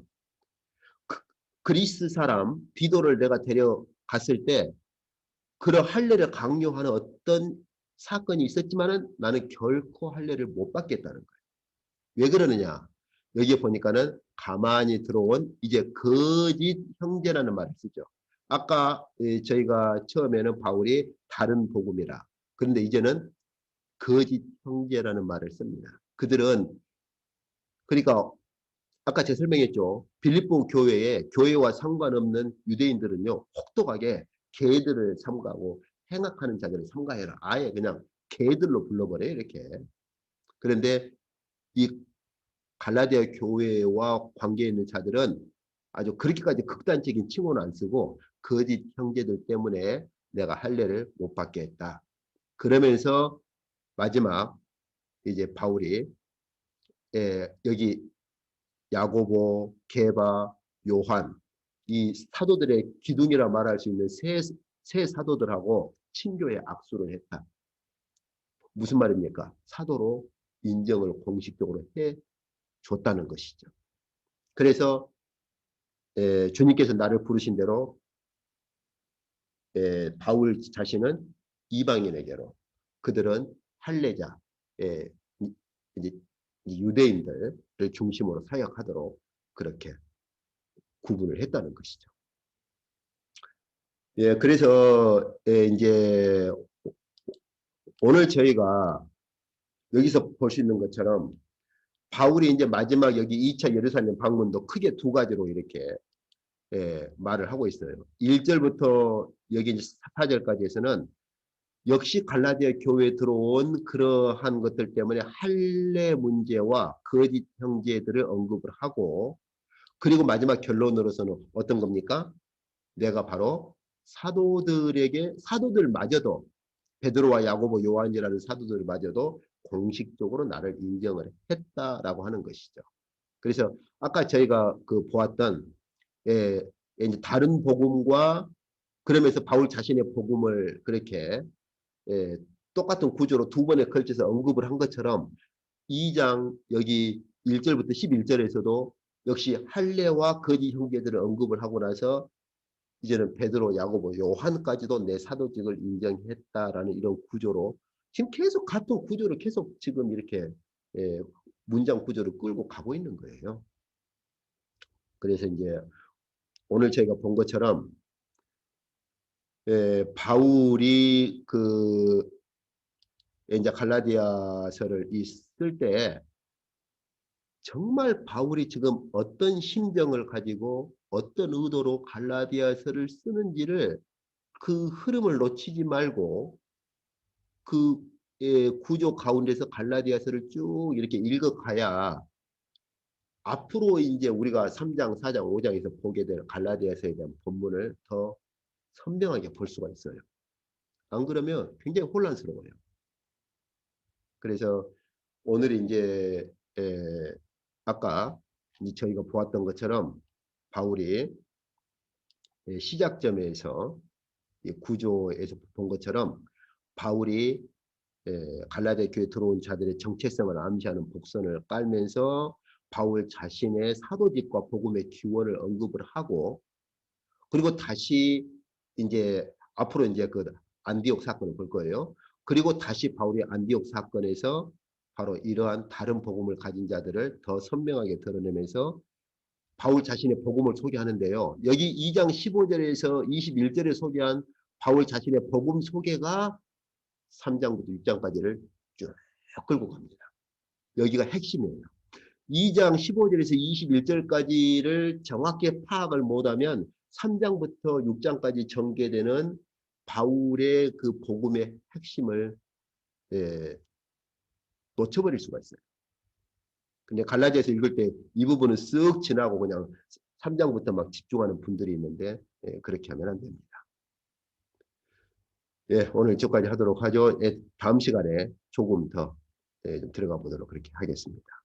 그리스 사람 디도를 내가 데려갔을 때 그런 할례를 강요하는 어떤 사건이 있었지만은 나는 결코 할례를 못 받겠다는 거예요. 왜 그러느냐? 여기에 보니까는 가만히 들어온 이제 거짓 형제라는 말을 쓰죠. 아까 저희가 처음에는 바울이 다른 복음이라. 그런데 이제는 거짓 형제라는 말을 씁니다. 그들은 그러니까 아까 제가 설명했죠. 빌립보 교회에 교회와 상관없는 유대인들은요. 혹독하게 개들을 삼가하고 행악하는 자들을 삼가해라. 아예 그냥 개들로 불러버려요. 이렇게. 그런데 이 갈라디아 교회와 관계 있는 자들은 아주 그렇게까지 극단적인 칭호는 안 쓰고 거짓 형제들 때문에 내가 할례를 못 받게 했다. 그러면서 마지막 이제 바울이 여기 야고보, 게바, 요한 이 사도들의 기둥이라 말할 수 있는 세 사도들하고 친교의 악수를 했다. 무슨 말입니까? 사도로 인정을 공식적으로 해 줬다는 것이죠. 그래서 주님께서 나를 부르신 대로 바울 자신은 이방인에게로 그들은 할례자 이제 유대인들을 중심으로 사역하도록 그렇게 구분을 했다는 것이죠. 예, 그래서 이제 오늘 저희가 여기서 볼 수 있는 것처럼 바울이 이제 마지막 여기 2차 예루살렘 방문도 크게 두 가지로 이렇게 말을 하고 있어요. 1절부터 여기 이제 4절까지 해서는 역시 갈라디아 교회에 들어온 그러한 것들 때문에 할례 문제와 거짓 형제들을 언급을 하고 그리고 마지막 결론으로서는 어떤 겁니까? 내가 바로 사도들에게 사도들마저도 베드로와 야고보 요한이라는 사도들마저도 공식적으로 나를 인정을 했다라고 하는 것이죠. 그래서 아까 저희가 그 보았던 이제 다른 복음과 그러면서 바울 자신의 복음을 그렇게 예, 똑같은 구조로 두 번에 걸쳐서 언급을 한 것처럼 2장 여기 1절부터 11절에서도 역시 할례와 거짓 형제들을 언급을 하고 나서 이제는 베드로, 야고보, 요한까지도 내 사도직을 인정했다라는 이런 구조로 지금 계속 같은 구조를 계속 지금 이렇게 문장 구조를 끌고 가고 있는 거예요. 그래서 이제 오늘 저희가 본 것처럼 바울이 그 이제 갈라디아서를 쓸 때 정말 바울이 지금 어떤 심정을 가지고 어떤 의도로 갈라디아서를 쓰는지를 그 흐름을 놓치지 말고 그 구조 가운데서 갈라디아서를 쭉 이렇게 읽어가야 앞으로 이제 우리가 3장, 4장, 5장에서 보게 될 갈라디아서에 대한 본문을 더 선명하게 볼 수가 있어요. 안 그러면 굉장히 혼란스러워요. 그래서 오늘 이제 아까 저희가 보았던 것처럼 바울이 시작점에서 구조에서 본 것처럼 바울이 갈라디아 교회에 들어온 자들의 정체성을 암시하는 복선을 깔면서 바울 자신의 사도직과 복음의 기원을 언급을 하고 그리고 다시 이제 앞으로 이제 그 안디옥 사건을 볼 거예요. 그리고 다시 바울이 안디옥 사건에서 바로 이러한 다른 복음을 가진 자들을 더 선명하게 드러내면서 바울 자신의 복음을 소개하는데요. 여기 2장 15절에서 21절에 소개한 바울 자신의 복음 소개가 3장부터 6장까지를 쭉 끌고 갑니다. 여기가 핵심이에요. 2장 15절에서 21절까지를 정확히 파악을 못하면 3장부터 6장까지 전개되는 바울의 그 복음의 핵심을 놓쳐버릴 수가 있어요. 근데 갈라디아서 읽을 때 이 부분은 쓱 지나고 그냥 3장부터 막 집중하는 분들이 있는데 그렇게 하면 안 됩니다. 오늘 이쪽까지 하도록 하죠. 다음 시간에 조금 더 좀 들어가 보도록 그렇게 하겠습니다.